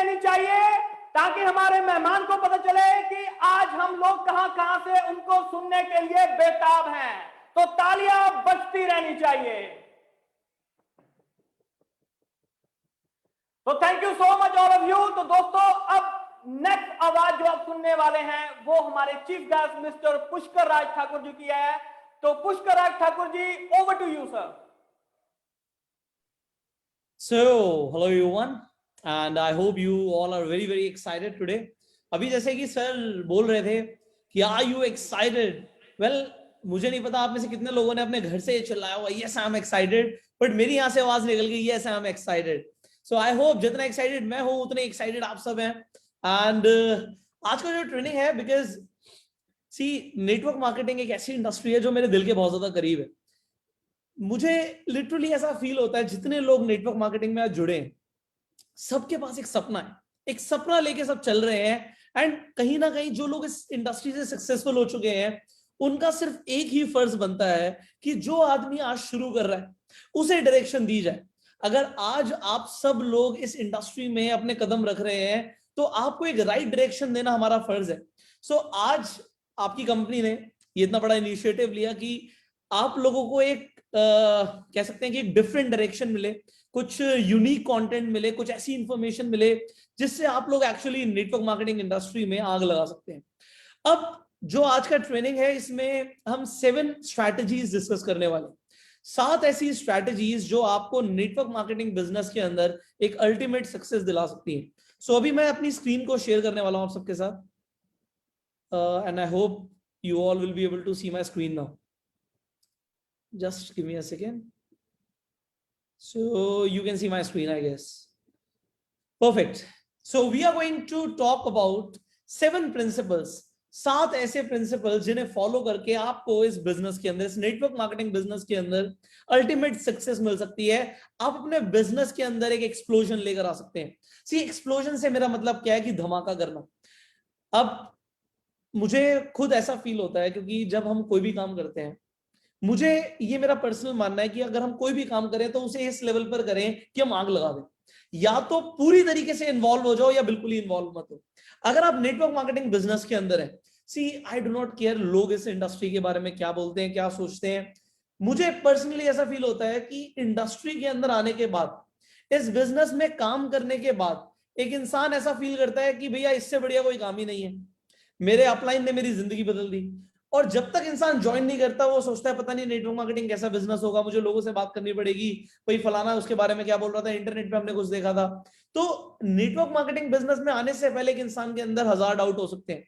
रहनी चाहिए ताकि हमारे मेहमान को पता चले कि आज हम लोग कहां कहां से उनको सुनने के लिए बेताब हैं। तो तालियां बजती रहनी चाहिए। तो thank you so much all of you. तो दोस्तों, अब नेक्स्ट आवाज जो आप सुनने वाले हैं वो हमारे chief guest mister Pushkar Raj Thakur ji की है। तो Pushkar Raj Thakur ji, over to you sir. So, hello everyone, and I hope you all are very very excited today. अभी जैसे कि सर बोल रहे थे कि आर यू एक्साइटेड? वेल, मुझे नहीं पता आप में से कितने लोगों ने अपने घर से ये चिल्लाया हुआ yes I am excited, but मेरी यहाँ से आवाज निकल गई yes I am excited. So I hope जितना एक्साइटेड मैं हूँ उतने एक्साइटेड आप सब हैं। एंड आज का जो ट्रेनिंग है, बिकॉज सी नेटवर्क मार्केटिंग एक ऐसी इंडस्ट्री है जो मेरे दिल के बहुत ज्यादा करीब है। मुझे लिटरली ऐसा फील होता है जितने लोग नेटवर्क मार्केटिंग में आज जुड़े हैं, सबके पास एक सपना है, एक सपना लेके सब चल रहे हैं। एंड कहीं ना कहीं जो लोग इस इंडस्ट्री से सक्सेसफुल हो चुके हैं, उनका सिर्फ एक ही फर्ज बनता है कि जो आदमी आज शुरू कर रहा है उसे डायरेक्शन दी जाए। अगर आज आप सब लोग इस इंडस्ट्री में अपने कदम रख रहे हैं तो आपको एक राइट डायरेक्शन देना हमारा फर्ज है। सो आज आपकी कंपनी ने ये इतना बड़ा इनिशिएटिव लिया कि आप लोगों को एक कह सकते हैं कि एक डिफरेंट डायरेक्शन मिले, कुछ यूनिक कंटेंट मिले, कुछ ऐसी इंफॉर्मेशन मिले जिससे आप लोग एक्चुअली नेटवर्क मार्केटिंग इंडस्ट्री में आग लगा सकते हैं। अब जो आज का ट्रेनिंग है इसमें हम 7 स्ट्रैटेजीज डिस्कस करने वाले हैं। 7 ऐसी स्ट्रैटेजीज जो आपको नेटवर्क मार्केटिंग बिजनेस के अंदर एक अल्टीमेट सक्सेस दिला सकती है। सो अभी मैं अपनी स्क्रीन को शेयर करने वाला हूं आप सबके साथ, and I hope you all will be able to see my screen now. Just give me a second. So you can see my screen, I guess. Perfect. So we are going to talk about 7 principles, 7 ऐसे principles जिन्हें follow करके आपको इस business के अंदर, इस network marketing business के अंदर अल्टीमेट सक्सेस मिल सकती है। आप अपने बिजनेस के अंदर एक एक्सप्लोजन लेकर आ सकते हैं। सी एक्सप्लोजन से मेरा मतलब क्या है कि धमाका करना। अब मुझे खुद ऐसा फील होता है क्योंकि जब हम कोई भी काम करते हैं, मुझे ये मेरा पर्सनल मानना है कि अगर हम कोई भी काम करें तो उसे इस लेवल पर करें कि हम आग लगा दें। या तो पूरी तरीके से इन्वॉल्व हो जाओ या बिल्कुल ही इन्वॉल्व मत हो। अगर आप नेटवर्क मार्केटिंग बिजनेस के अंदर है, सी आई डू नॉट केयर लोग इस इंडस्ट्री के बारे में क्या बोलते हैं, क्या सोचते हैं। मुझे पर्सनली ऐसा फील होता है कि इंडस्ट्री के अंदर आने के बाद, इस बिजनेस में काम करने के बाद, एक इंसान ऐसा फील करता है कि भैया इससे बढ़िया कोई काम ही नहीं है। मेरे अपलाइन ने मेरी जिंदगी बदल दी। और जब तक इंसान ज्वाइन नहीं करता वो सोचता है पता नहीं नेटवर्क मार्केटिंग कैसा बिजनेस होगा, मुझे लोगों से बात करनी पड़ेगी, कोई फलाना उसके बारे में क्या बोल रहा था, इंटरनेट पे हमने कुछ देखा था। तो नेटवर्क मार्केटिंग बिजनेस में आने से पहले एक इंसान के अंदर 1000 डाउट हो सकते हैं,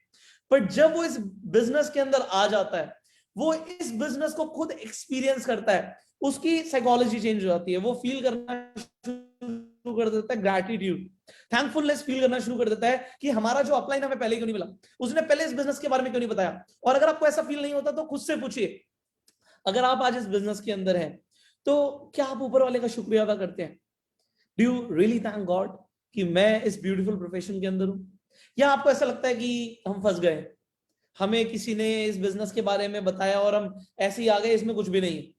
पर जब वो इस बिजनेस के अंदर आ जाता है, वो इस बिजनेस को खुद एक्सपीरियंस करता है, उसकी साइकोलॉजी चेंज हो जाती है। वो फील करना शुरू कर देता है ग्रैटिट्यूड, थैंकफुलनेस फील करना शुरू कर देता है कि हमारा जो अपलाइन हमें पहले क्यों नहीं मिला, उसने पहले इस बिजनेस के बारे में क्यों नहीं बताया। और अगर आपको ऐसा फील नहीं होता तो खुद से पूछिए, अगर आप आज इस बिजनेस के अंदर हैं तो क्या आप ऊपर वाले का शुक्रिया अदा करते हैं? Do you really thank God कि मैं इस ब्यूटीफुल प्रोफेशन के अंदर हूं? या आपको ऐसा लगता है कि हम फंस गए, हमें किसी ने इस बिजनेस के बारे में बताया और हम ऐसे ही आ गए, इसमें कुछ भी नहीं है?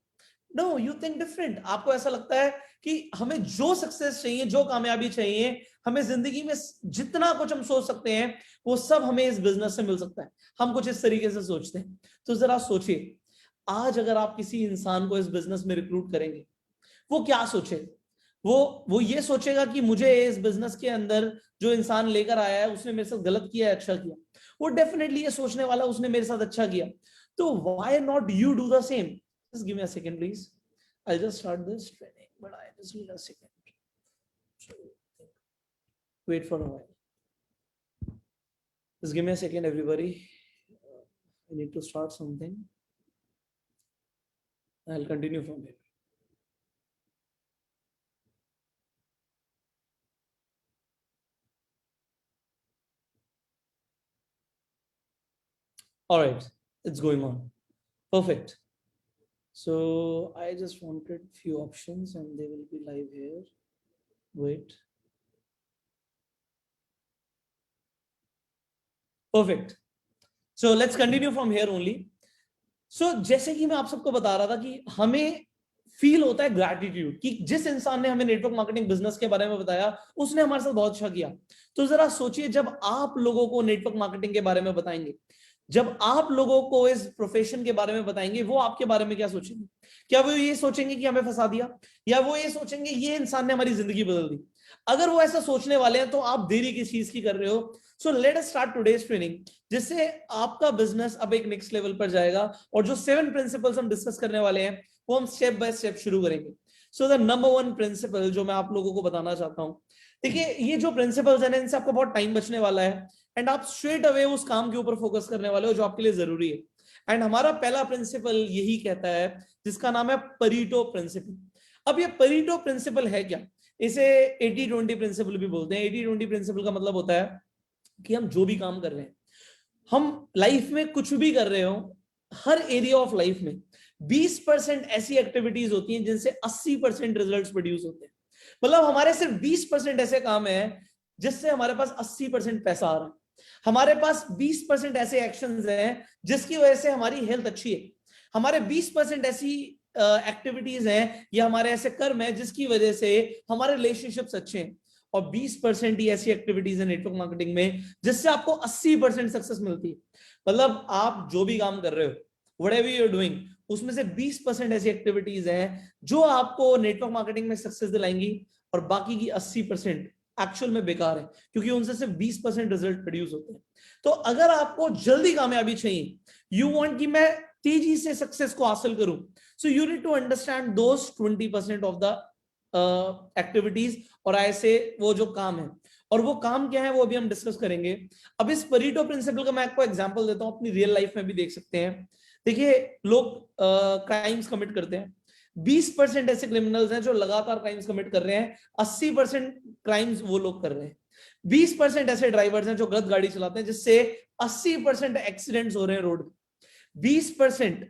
No, you think different. आपको ऐसा लगता है कि हमें जो सक्सेस चाहिए, जो कामयाबी चाहिए, हमें जिंदगी में जितना कुछ हम सोच सकते हैं वो सब हमें इस बिजनेस से मिल सकता है। हम कुछ इस तरीके से सोचते हैं। तो जरा सोचिए, आज अगर आप किसी इंसान को इस बिजनेस में रिक्रूट करेंगे, वो क्या सोचे? वो ये सोचेगा कि मुझे इस बिजनेस के अंदर जो इंसान लेकर आया है उसने मेरे साथ गलत किया है, अच्छा किया? वो डेफिनेटली ये सोचने वाला उसने मेरे साथ अच्छा किया। तो why not you do the same? Just give me a second please, I'll just start this training, but I just need a second. So, wait for a while. Just give me a second, everybody. I need to start something. I'll continue from here. All right, it's going on. Perfect. So I just wanted few options and they will be live here. Wait. Perfect. So let's continue from here only. So जैसे कि मैं आप सबको बता रहा था कि हमें फील होता है ग्रैटिट्यूड कि जिस इंसान ने हमें नेटवर्क मार्केटिंग बिजनेस के बारे में बताया उसने हमारे साथ बहुत अच्छा किया। तो जरा सोचिए, जब आप लोगों को नेटवर्क मार्केटिंग के बारे में बताएंगे, जब आप लोगों को इस प्रोफेशन के बारे में बताएंगे, वो आपके बारे में क्या सोचेंगे? क्या वो ये सोचेंगे कि हमें फंसा दिया, या वो ये सोचेंगे ये इंसान ने हमारी जिंदगी बदल दी? अगर वो ऐसा सोचने वाले हैं तो आप देरी किस चीज की कर रहे हो? So let us start today's training, जिससे आपका बिजनेस अब एक नेक्स्ट लेवल पर जाएगा। और जो 7 प्रिंसिपल्स हम डिस्कस करने वाले हैं वो हम स्टेप बाय स्टेप शुरू करेंगे। सो द नंबर 1 प्रिंसिपल जो मैं आप लोगों को बताना चाहता हूं, देखिए ये जो प्रिंसिपल्स हैं इनसे आपको बहुत टाइम बचने वाला है, एंड आप स्ट्रेट अवे उस काम के ऊपर फोकस करने वाले हो जो आपके लिए जरूरी है। एंड हमारा पहला प्रिंसिपल यही कहता है, जिसका नाम है परीटो प्रिंसिपल। अब ये परीटो प्रिंसिपल है क्या? इसे 80-20 प्रिंसिपल भी बोलते हैं। 80-20 प्रिंसिपल का मतलब होता है कि हम जो भी काम कर रहे हैं, हम लाइफ में कुछ भी कर रहे हो, हर एरिया ऑफ लाइफ में 20% ऐसी एक्टिविटीज होती हैं जिनसे 80% रिजल्ट्स प्रोड्यूस होते हैं। मतलब हमारे सिर्फ 20% ऐसे काम है जिससे हमारे पास 80% पैसा आ रहा है। हमारे पास 20% ऐसे एक्शंस हैं जिसकी वजह से हमारी हेल्थ अच्छी है। हमारे 20% ऐसी एक्टिविटीज हैं या हमारे ऐसे कर्म है जिसकी वजह से हमारे रिलेशनशिप्स अच्छे हैं। और 20% ही ऐसी एक्टिविटीज है नेटवर्क मार्केटिंग में जिससे आपको 80% सक्सेस मिलती है। मतलब आप जो भी काम कर रहे हो, व्हाटएवर यू आर डूइंग, उसमें से 20% ऐसी एक्टिविटीज हैं जो आपको नेटवर्क मार्केटिंग में सक्सेस दिलाएंगी, और बाकी की 80% एक्चुअल में बेकार है, क्योंकि उनसे सिर्फ 20% रिजल्ट प्रोड्यूस होते हैं। तो अगर आपको जल्दी कामयाबी चाहिए, यू वांट कि मैं तेजी से सक्सेस को हासिल करूं, so you need to understand those 20% of the activities, और ऐसे वो जो काम है, और वो काम क्या है वो अभी हम डिस्कस करेंगे। अब इस परीटो प्रिंसिपल का मैं आपको एग्जांपल देता हूं, अपनी रियल लाइफ में भी देख सकते हैं। देखिए, लोग क्राइम्स कमिट करते हैं, 20% ऐसे क्रिमिनल्स हैं जो लगातार क्राइम्स कमिट कर रहे हैं, 80% क्राइम्स वो लोग कर रहे हैं। 20% ऐसे ड्राइवर्स हैं जो गलत गाड़ी चलाते हैं जिससे 80% एक्सीडेंट्स हो रहे हैं रोड। 20%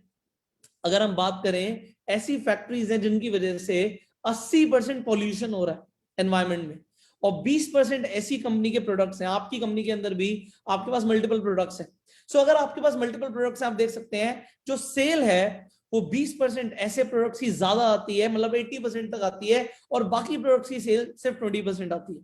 अगर हम बात करें, ऐसी फैक्ट्रीज हैं जिनकी वजह से 80% पॉल्यूशन हो रहा है एनवायरमेंट में, और 20% ऐसी कंपनी के प्रोडक्ट्स हैं, आपकी कंपनी के अंदर भी आपके पास मल्टीपल प्रोडक्ट्स हैं। सो अगर आपके पास मल्टीपल प्रोडक्ट्स हैं, आप देख सकते हैं जो सेल है वो 20% ऐसे प्रोडक्ट्स की ज्यादा आती है, मतलब 80% तक आती है, और बाकी प्रोडक्ट्स की सेल सिर्फ 20% आती है।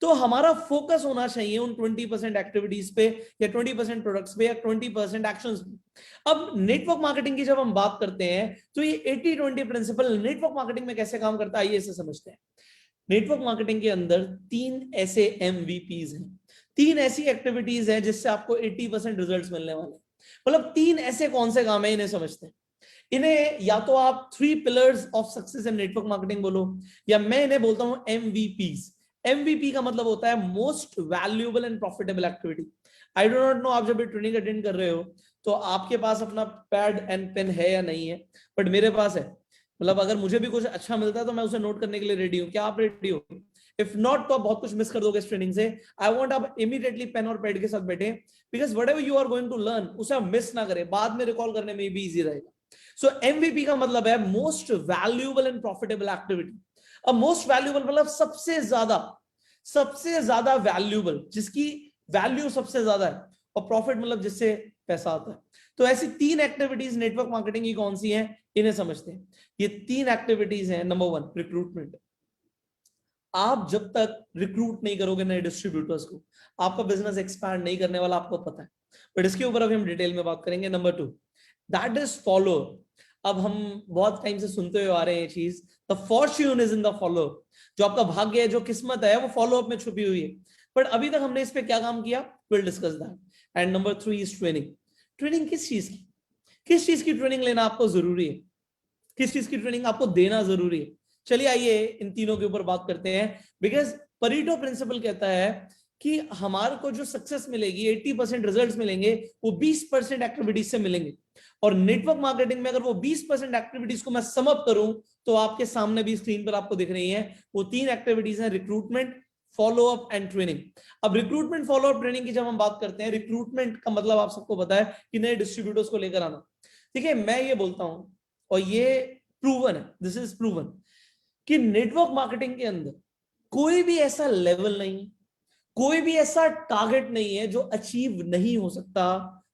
तो हमारा फोकस होना चाहिए उन 20% एक्टिविटीज पे, या 20% प्रोडक्ट्स पे, या 20% एक्शंस पे। अब नेटवर्क मार्केटिंग की जब हम बात करते हैं तो ये 80-20 प्रिंसिपल नेटवर्क मार्केटिंग में कैसे काम करता है, आइए इसे समझते हैं। नेटवर्क मार्केटिंग के अंदर 3 ऐसे MVPs हैं, 3 ऐसी एक्टिविटीज हैं जिससे आपको 80% रिजल्ट्स मिलने वाले हैं। मतलब 3 ऐसे कौन से काम है, इन्हें समझते हैं। इन्हें या तो आप 3 pillars of success in network marketing बोलो, या मैं इन्हें बोलता हूं MVPs। MVP का मतलब होता है most valuable and profitable activity. I do not know आप जब ट्रेनिंग अटेंड कर रहे हो तो आपके पास अपना पैड एंड पेन है या नहीं है, बट मेरे पास है। मतलब अगर मुझे भी कुछ अच्छा मिलता है तो मैं उसे नोट करने के लिए रेडी हूँ। क्या आप रेडी हो? इफ नॉट तो आप बहुत कुछ मिस कर दोगे इस ट्रेनिंग से। आई वांट आप इमीडिएटली पेन और पैड के साथ बैठे, because whatever you are going to learn उसे आप मिस ना करें, बाद में रिकॉल करने में भी इजी रहेगा। सो MVP का मतलब है most valuable and profitable activity. अब मोस्ट वैल्यूएबल मतलब सबसे ज्यादा वैल्यूएबल, जिसकी वैल्यू सबसे ज्यादा है, और प्रॉफिट मतलब जिससे पैसा आता है। तो ऐसी 3 एक्टिविटीज नेटवर्क मार्केटिंग की कौन सी हैं, इन्हें समझते हैं। ये 3 एक्टिविटीज हैं। Number 1, recruitment. आप जब तक रिक्रूट नहीं करोगे नए डिस्ट्रीब्यूटर्स को, आपका बिजनेस एक्सपैंड नहीं करने वाला, आपको पता है। बट इसके ऊपर अभी हम डिटेल में बात करेंगे। Number 2, that is follow. अब हम बहुत टाइम से सुनते हुए आ रहे हैं ये चीज, the Fortune is in the follow. जो आपका भाग्य है, जो किस्मत है, वो फॉलो अप में छुपी हुई है। बट अभी तक हमने इस पे क्या काम किया, will discuss that. And number 3 is training. Training किस चीज की? किस चीज की ट्रेनिंग लेना आपको जरूरी है, किस चीज की ट्रेनिंग आपको देना जरूरी है? चलिए आइए इन तीनों के ऊपर बात करते हैं। बिकॉज परीटो प्रिंसिपल कहता है कि हमारे को जो सक्सेस मिलेगी, 80% रिजल्ट्स मिलेंगे, वो 20% एक्टिविटीज से मिलेंगे। और नेटवर्क मार्केटिंग में अगर वो 20% एक्टिविटीज को मैं सम अप करूं तो आपके सामने भी स्क्रीन पर आपको दिख रही है वो 3 एक्टिविटीज हैं, recruitment, follow up and training. अब रिक्रूटमेंट, फॉलो अप, ट्रेनिंग की जब हम बात करते हैं, रिक्रूटमेंट का मतलब आप सबको पता है कि नए डिस्ट्रीब्यूटर्स को लेकर आना। देखिए, मैं ये बोलता हूं, और ये प्रूवन है, दिस इज प्रूवन, कि नेटवर्क मार्केटिंग के अंदर कोई भी ऐसा लेवल नहीं, कोई भी ऐसा टारगेट नहीं है जो अचीव नहीं हो सकता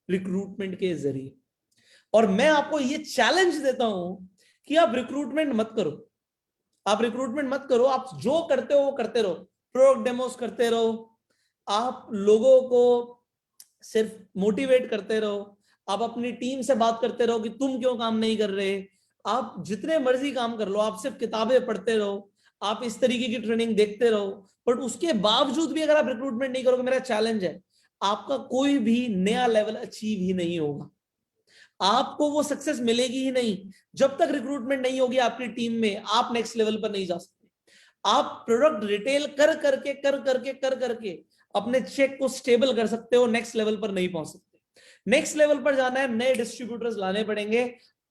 रिक्रूटमेंट के जरिए। और मैं आपको ये चैलेंज देता हूं कि आप रिक्रूटमेंट मत करो, आप रिक्रूटमेंट मत करो, आप जो करते हो वो करते रहो, प्रोडक्ट डेमोस करते रहो, आप लोगों को सिर्फ मोटिवेट करते रहो, आप अपनी टीम से बात करते रहो कि तुम क्यों काम नहीं कर रहे, आप जितने मर्जी काम कर लो, आप सिर्फ किताबें पढ़ते रहो, आप इस तरीके की ट्रेनिंग देखते रहो, बट उसके बावजूद भी अगर आप रिक्रूटमेंट नहीं करोगे, मेरा चैलेंज है, आपका कोई भी नया लेवल अचीव ही नहीं होगा, आपको वो सक्सेस मिलेगी ही नहीं जब तक रिक्रूटमेंट नहीं होगी आपकी टीम में, आप नेक्स्ट लेवल पर नहीं जा सकते। आप प्रोडक्ट रिटेल कर करके अपने चेक को स्टेबल कर सकते हो, नेक्स्ट लेवल पर नहीं पहुंच सकते। नेक्स्ट लेवल पर जाना है, नए डिस्ट्रीब्यूटर्स लाने पड़ेंगे,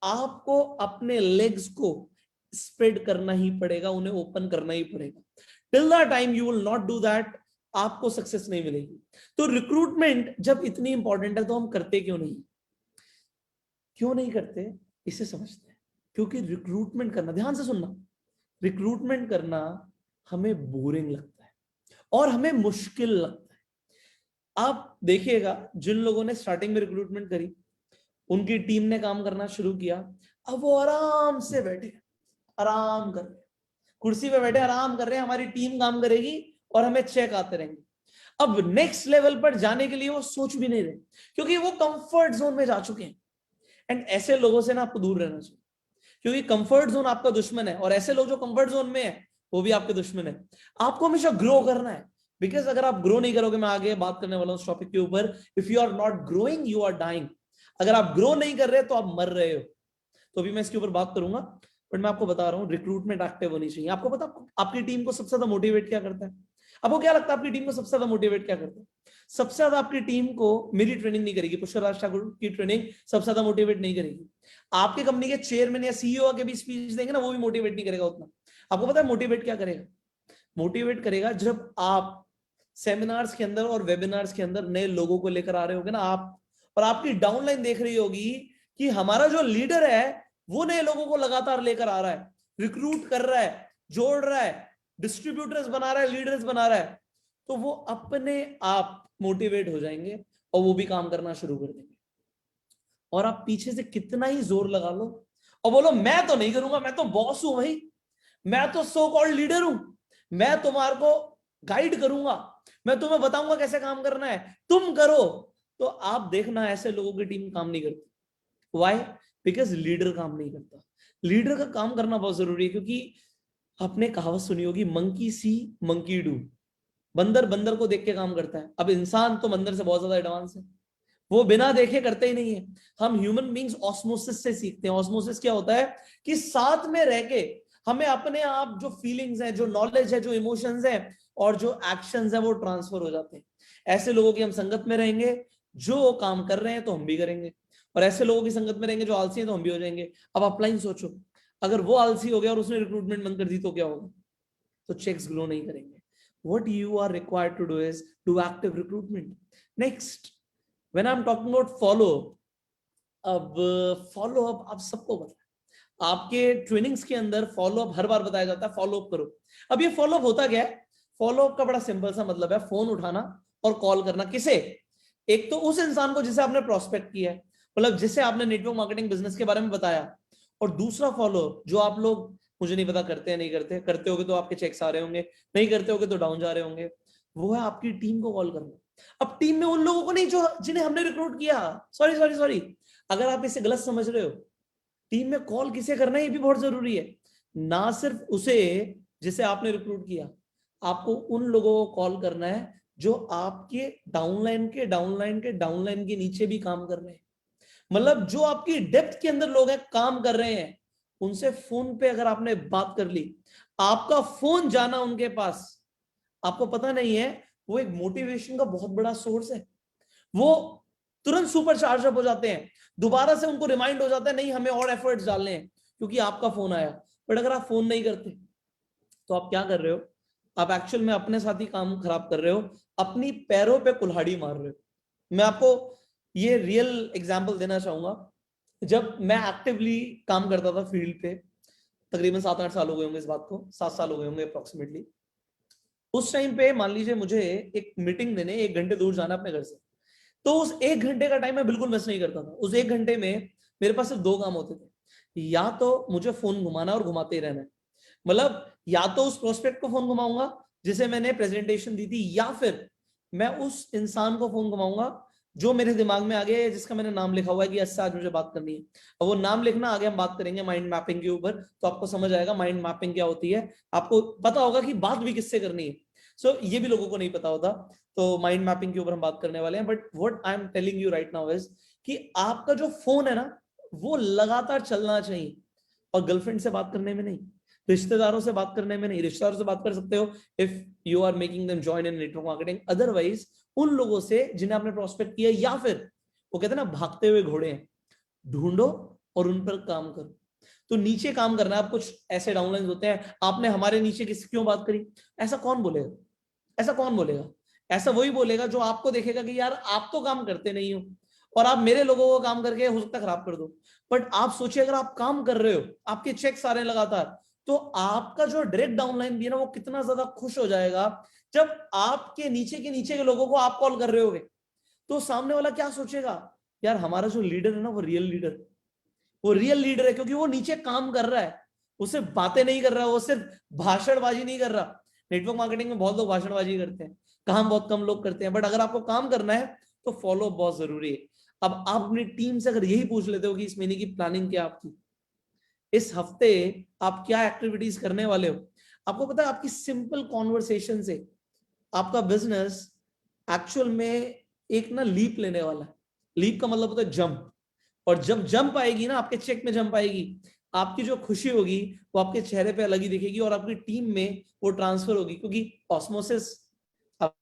आपको अपने लेग्स को स्प्रेड करना ही पड़ेगा, उन्हें ओपन करना ही पड़ेगा। Till the time you will not do that, आपको सक्सेस नहीं मिलेगी। तो रिक्रूटमेंट जब इतनी इंपॉर्टेंट है तो हम करते क्यों नहीं करते, इसे समझते हैं। क्योंकि रिक्रूटमेंट करना, ध्यान से सुनना, रिक्रूटमेंट करना हमें बोरिंग लगता है और हमें मुश्किल लगता है। आप देखिएगा, जिन लोगों ने स्टार्टिंग में रिक्रूटमेंट करी, उनकी टीम ने काम करना शुरू किया, अब वो आराम से बैठे, आराम कर रहे, कुर्सी पे बैठे आराम कर रहे हैं, हमारी टीम काम करेगी और हमें चेक आते रहेंगे। अब नेक्स्ट लेवल पर जाने के लिए वो सोच भी नहीं रहे, क्योंकि वो कंफर्ट जोन में जा चुके हैं। एंड ऐसे लोगों से ना आपको दूर रहना चाहिए, क्योंकि कंफर्ट जोन आपका दुश्मन है, और ऐसे लोग जो कंफर्ट जोन में है वो भी आपके दुश्मन है। आपको हमेशा ग्रो करना है, बिकॉज अगर आप ग्रो नहीं करोगे, मैं आगे बात करने वाला हूं इस टॉपिक के ऊपर, if you are not growing you are dying. अगर आप ग्रो नहीं कर रहे तो आप मर रहे हो। तो अभी मैं इसके ऊपर बात करूंगा, बट मैं आपको बता रहा हूँ रिक्रूटमेंट एक्टिव होनी चाहिए। आपको पता आपकी टीम को सबसे ज्यादा मोटिवेट क्या करता है? आपको क्या लगता है आपकी टीम को सबसे ज्यादा मोटिवेट क्या करता है? सबसे ज्यादा आपकी टीम को मेरी ट्रेनिंग नहीं करेगी, पुष्कर राज ठाकुर की ट्रेनिंग सबसे ज्यादा मोटिवेट नहीं करेगी। आपके कंपनी के चेयरमैन या सीईओ के भी स्पीच देंगे ना, वो भी मोटिवेट नहीं करेगा उतना। आपको पता है मोटिवेट क्या करेगा? मोटिवेट करेगा जब आप सेमिनार्स के अंदर और वेबिनार्स के अंदर नए लोगों को लेकर आ रहे होगे ना आप, और आपकी डाउनलाइन देख रही होगी कि हमारा जो लीडर है वो नए लोगों को लगातार लेकर आ रहा है, रिक्रूट कर रहा है, जोड़ रहा है, डिस्ट्रीब्यूटर्स बना रहा है, लीडर्स बना रहा है, तो वो अपने आप मोटिवेट हो जाएंगे और वो भी काम करना शुरू कर देंगे। और आप पीछे से कितना ही जोर लगा लो और बोलो मैं तो नहीं करूंगा, मैं तो बॉस हूं भाई, मैं तो सो कॉल्ड लीडर हूं, मैं तुम्हारे को गाइड करूंगा, मैं तुम्हें बताऊंगा कैसे काम करना है, तुम करो, तो आप देखना ऐसे लोगों की टीम काम नहीं करती। व्हाई? बिकॉज लीडर काम नहीं करता। लीडर का काम करना बहुत जरूरी है, क्योंकि आपने कहावत सुनी होगी, मंकी सी मंकी डू। बंदर बंदर को देख के काम करता है। अब इंसान तो बंदर से बहुत ज्यादा एडवांस है, वो बिना देखे करते ही नहीं है। हम ह्यूमन बींग्स ऑस्मोसिस से सीखते हैं। ऑस्मोसिस क्या होता है कि साथ में रह के हमें अपने आप जो फीलिंग्स हैं, जो नॉलेज है, जो इमोशंस हैं और जो एक्शंस हैं वो ट्रांसफर हो जाते हैं। ऐसे लोगों की हम संगत में रहेंगे, जो काम कर रहे हैं तो हम भी करेंगे, और ऐसे लोगों की संगत में रहेंगे जो आलसी हैं तो हम भी हो जाएंगे। अब आप लाइन सोचो, अगर वो आलसी हो गया और उसने रिक्रूटमेंट बंद कर दी तो क्या होगा? तो चेक्स ग्रो नहीं करेंगे। What you are required to do is do active recruitment. Next, when I'm talking about follow up, अब फॉलो अप आप सबको पता है, आपके ट्रेनिंग्स के अंदर फॉलो अप हर बार बताया जाता है, फॉलो अप करो। अब ये फॉलो अप होता क्या है? फॉलो अप का बड़ा सिंपल सा मतलब है फोन उठाना और कॉल करना। किसे? एक तो उस इंसान को जिसे आपने प्रोस्पेक्ट किया है, मतलब जिसे आपने नेटवर्क मार्केटिंग बिजनेस के बारे में बताया, और दूसरा फॉलो अप जो आप लोग, मुझे नहीं पता करते हैं नहीं करते, करते होगे तो आपके चेक्स आ रहे होंगे, नहीं करते होगे तो डाउन जा रहे होंगे, वो है आपकी टीम को कॉल करना। अब टीम में उन लोगों को नहीं जो जिन्हें हमने रिक्रूट किया, सॉरी, अगर आप इसे गलत समझ रहे हो, टीम में कॉल किसे करना है ये भी बहुत जरूरी है। ना सिर्फ उसे जिसे आपने रिक्रूट किया, आपको उन लोगों को कॉल करना है जो आपके डाउनलाइन के नीचे भी काम कर रहे हैं। मतलब जो आपकी डेप्थ के अंदर लोग हैं, काम कर रहे हैं, उनसे फोन पे अगर आपने बात कर ली, आपका फोन जाना उनके पास, आपको पता नहीं है, वो एक मोटिवेशन का बहुत बड़ा सोर्स है। वो तुरंत सुपर चार्ज अप हो जाते हैं, दोबारा से उनको रिमाइंड हो जाता है नहीं हमें और एफर्ट्स डालने हैं क्योंकि आपका फोन आया। बट अगर आप फोन नहीं करते तो आप क्या कर रहे हो? आप एक्चुअल में अपने साथ ही काम खराब कर रहे हो, अपनी पैरों पे कुल्हाड़ी मार रहे हो। मैं आपको ये रियल एग्जांपल देना चाहूंगा। जब मैं एक्टिवली काम करता था फील्ड पे, तकरीबन 7-8 साल हो गए होंगे इस बात को, 7 साल हो गए होंगे अप्रोक्सीमेटली। उस टाइम पे मान लीजिए मुझे एक मीटिंग देने 1 घंटे दूर जाना अपने घर से, तो उस 1 घंटे का टाइम मैं बिल्कुल मिस नहीं करता था। उस 1 घंटे में मेरे पास सिर्फ 2 काम होते थे। या तो मुझे फोन घुमाना और घुमाते ही रहना है। मतलब या तो उस प्रोस्पेक्ट को फोन घुमाऊंगा जिसे मैंने प्रेजेंटेशन दी थी, या फिर मैं उस इंसान को फोन घुमाऊंगा जो मेरे दिमाग में आ गया है, जिसका मैंने नाम लिखा हुआ है कि अच्छा आज मुझे बात करनी है। और वो नाम लिखना आगे हम बात करेंगे माइंड मैपिंग के ऊपर, तो आपको समझ आएगा माइंड मैपिंग क्या होती है। आपको पता होगा कि बात भी किससे करनी है। सो ये भी लोगों को नहीं पता होता। तो माइंड मैपिंग के ऊपर हम बात करने वाले हैं। But what I am telling you right now is कि आपका जो फोन है ना, वो लगातार चलना चाहिए, और गर्लफ्रेंड से बात करने में नहीं, रिश्तेदारों से बात करने में नहीं। रिश्तेदारों से बात कर सकते हो if you are making them join in network marketing, otherwise उन लोगों से जिन्हें आपने प्रोस्पेक्ट किया, या फिर वो कहते हैं ना भागते हुए घोड़े हैं, ढूंढो और उन पर काम करो। तो नीचे काम करना है। आप कुछ ऐसे डाउनलाइन होते हैं, आपने हमारे नीचे किस क्यों बात करी, ऐसा कौन बोलेगा? ऐसा कौन बोलेगा? ऐसा वही बोलेगा जो आपको देखेगा कि यार आप तो काम करते नहीं हो, और आप मेरे लोगों को काम करके हो सकता है खराब कर दो। बट आप सोचिए अगर आप काम कर रहे हो, आपके चेक्स आ रहे हैं लगातार, तो आपका जो डायरेक्ट डाउनलाइन भी है ना, वो कितना ज्यादा खुश हो जाएगा जब आपके नीचे के लोगों को आप कॉल कर रहे होगे। तो सामने वाला क्या सोचेगा, यार हमारा जो लीडर है ना, वो रियल लीडर, वो रियल लीडर है, क्योंकि वो नीचे काम कर रहा है, वो सिर्फ बातें नहीं कर रहा है, वो सिर्फ भाषणबाजी नहीं कर रहा। नेटवर्क मार्केटिंग में बहुत लोग भाषणबाजी करते हैं, काम बहुत कम लोग करते हैं। बट अगर आपको काम करना है तो फॉलो बहुत जरूरी है। अब आप अपनी टीम से अगर यही पूछ लेते हो कि इस महीने की प्लानिंग क्या आपकी, इस हफ्ते आप क्या एक्टिविटीज करने वाले हो, आपको पता है आपकी सिंपल कॉन्वर्सेशन से आपका बिजनेस एक्चुअल में एक ना लीप लेने वाला है। लीप का मतलब होता है जंप। और जब जंप आएगी ना, आपके चेक में जंप आएगी, आपकी जो खुशी होगी वो आपके चेहरे पे अलग ही दिखेगी, और आपकी टीम में वो ट्रांसफर होगी, क्योंकि ऑस्मोसिस, आप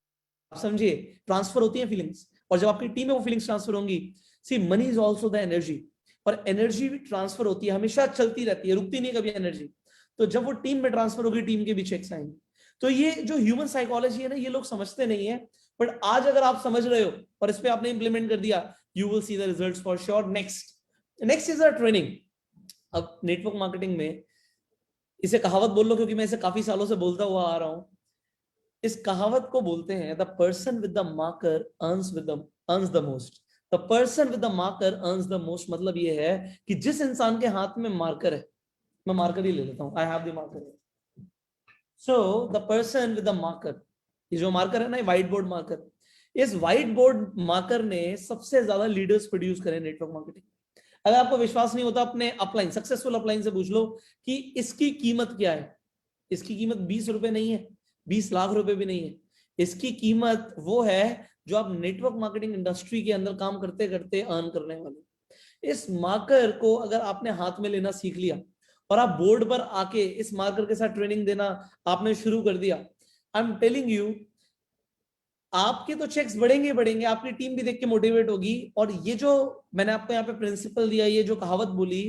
समझिए, ट्रांसफर होती है फीलिंग्स, और जब आपकी टीम में वो फीलिंग्स ट्रांसफर होंगी, see money is also the energy, और एनर्जी भी ट्रांसफर होती है, हमेशा चलती रहती है, रुकती नहीं कभी एनर्जी। तो जब वो टीम में ट्रांसफर होगी, टीम के भी चेक्स आएंगे। तो ये जो ह्यूमन साइकोलॉजी है ना, ये लोग समझते नहीं है। बट आज अगर आप समझ रहे हो और इस पे आपने इंप्लीमेंट कर दिया, you will see the results for sure. Next is a training. अब नेटवर्क मार्केटिंग में इसे कहावत बोल लो, क्योंकि मैं इसे काफी सालों से बोलता हुआ आ रहा हूं। इस कहावत को बोलते हैं the person with the marker earns the most. The person with the marker earns the most, मतलब ये है कि जिस इंसान के हाथ में मार्कर है, मैं मार्कर ही ले लेता हूं, I have the marker. So the person with the marker, ये जो मार्कर है ना, व्हाइट बोर्ड मार्कर, इस व्हाइट बोर्ड मार्कर ने सबसे ज्यादा लीडर्स प्रोड्यूस करे नेटवर्क मार्केटिंग। अगर आपको विश्वास नहीं होता, अपने अपलाइन, सक्सेसफुल अपलाइन से पूछ लो कि इसकी कीमत क्या है। इसकी कीमत 20 रुपए नहीं है, 20 लाख रुपए भी नहीं है। इसकी कीमत वो है जो आप नेटवर्क मार्केटिंग इंडस्ट्री के अंदर काम करते करते अर्न करने वाले। इस मार्कर को अगर आपने हाथ में लेना सीख लिया, और आप बोर्ड पर आके इस मार्कर के साथ ट्रेनिंग देना आपने शुरू कर दिया, आई एम टेलिंग यू, आपके तो चेक्स बढ़ेंगे बढ़ेंगे, आपकी टीम भी देख के मोटिवेट होगी। और ये जो मैंने आपको यहाँ पे प्रिंसिपल दिया, ये जो कहावत बोली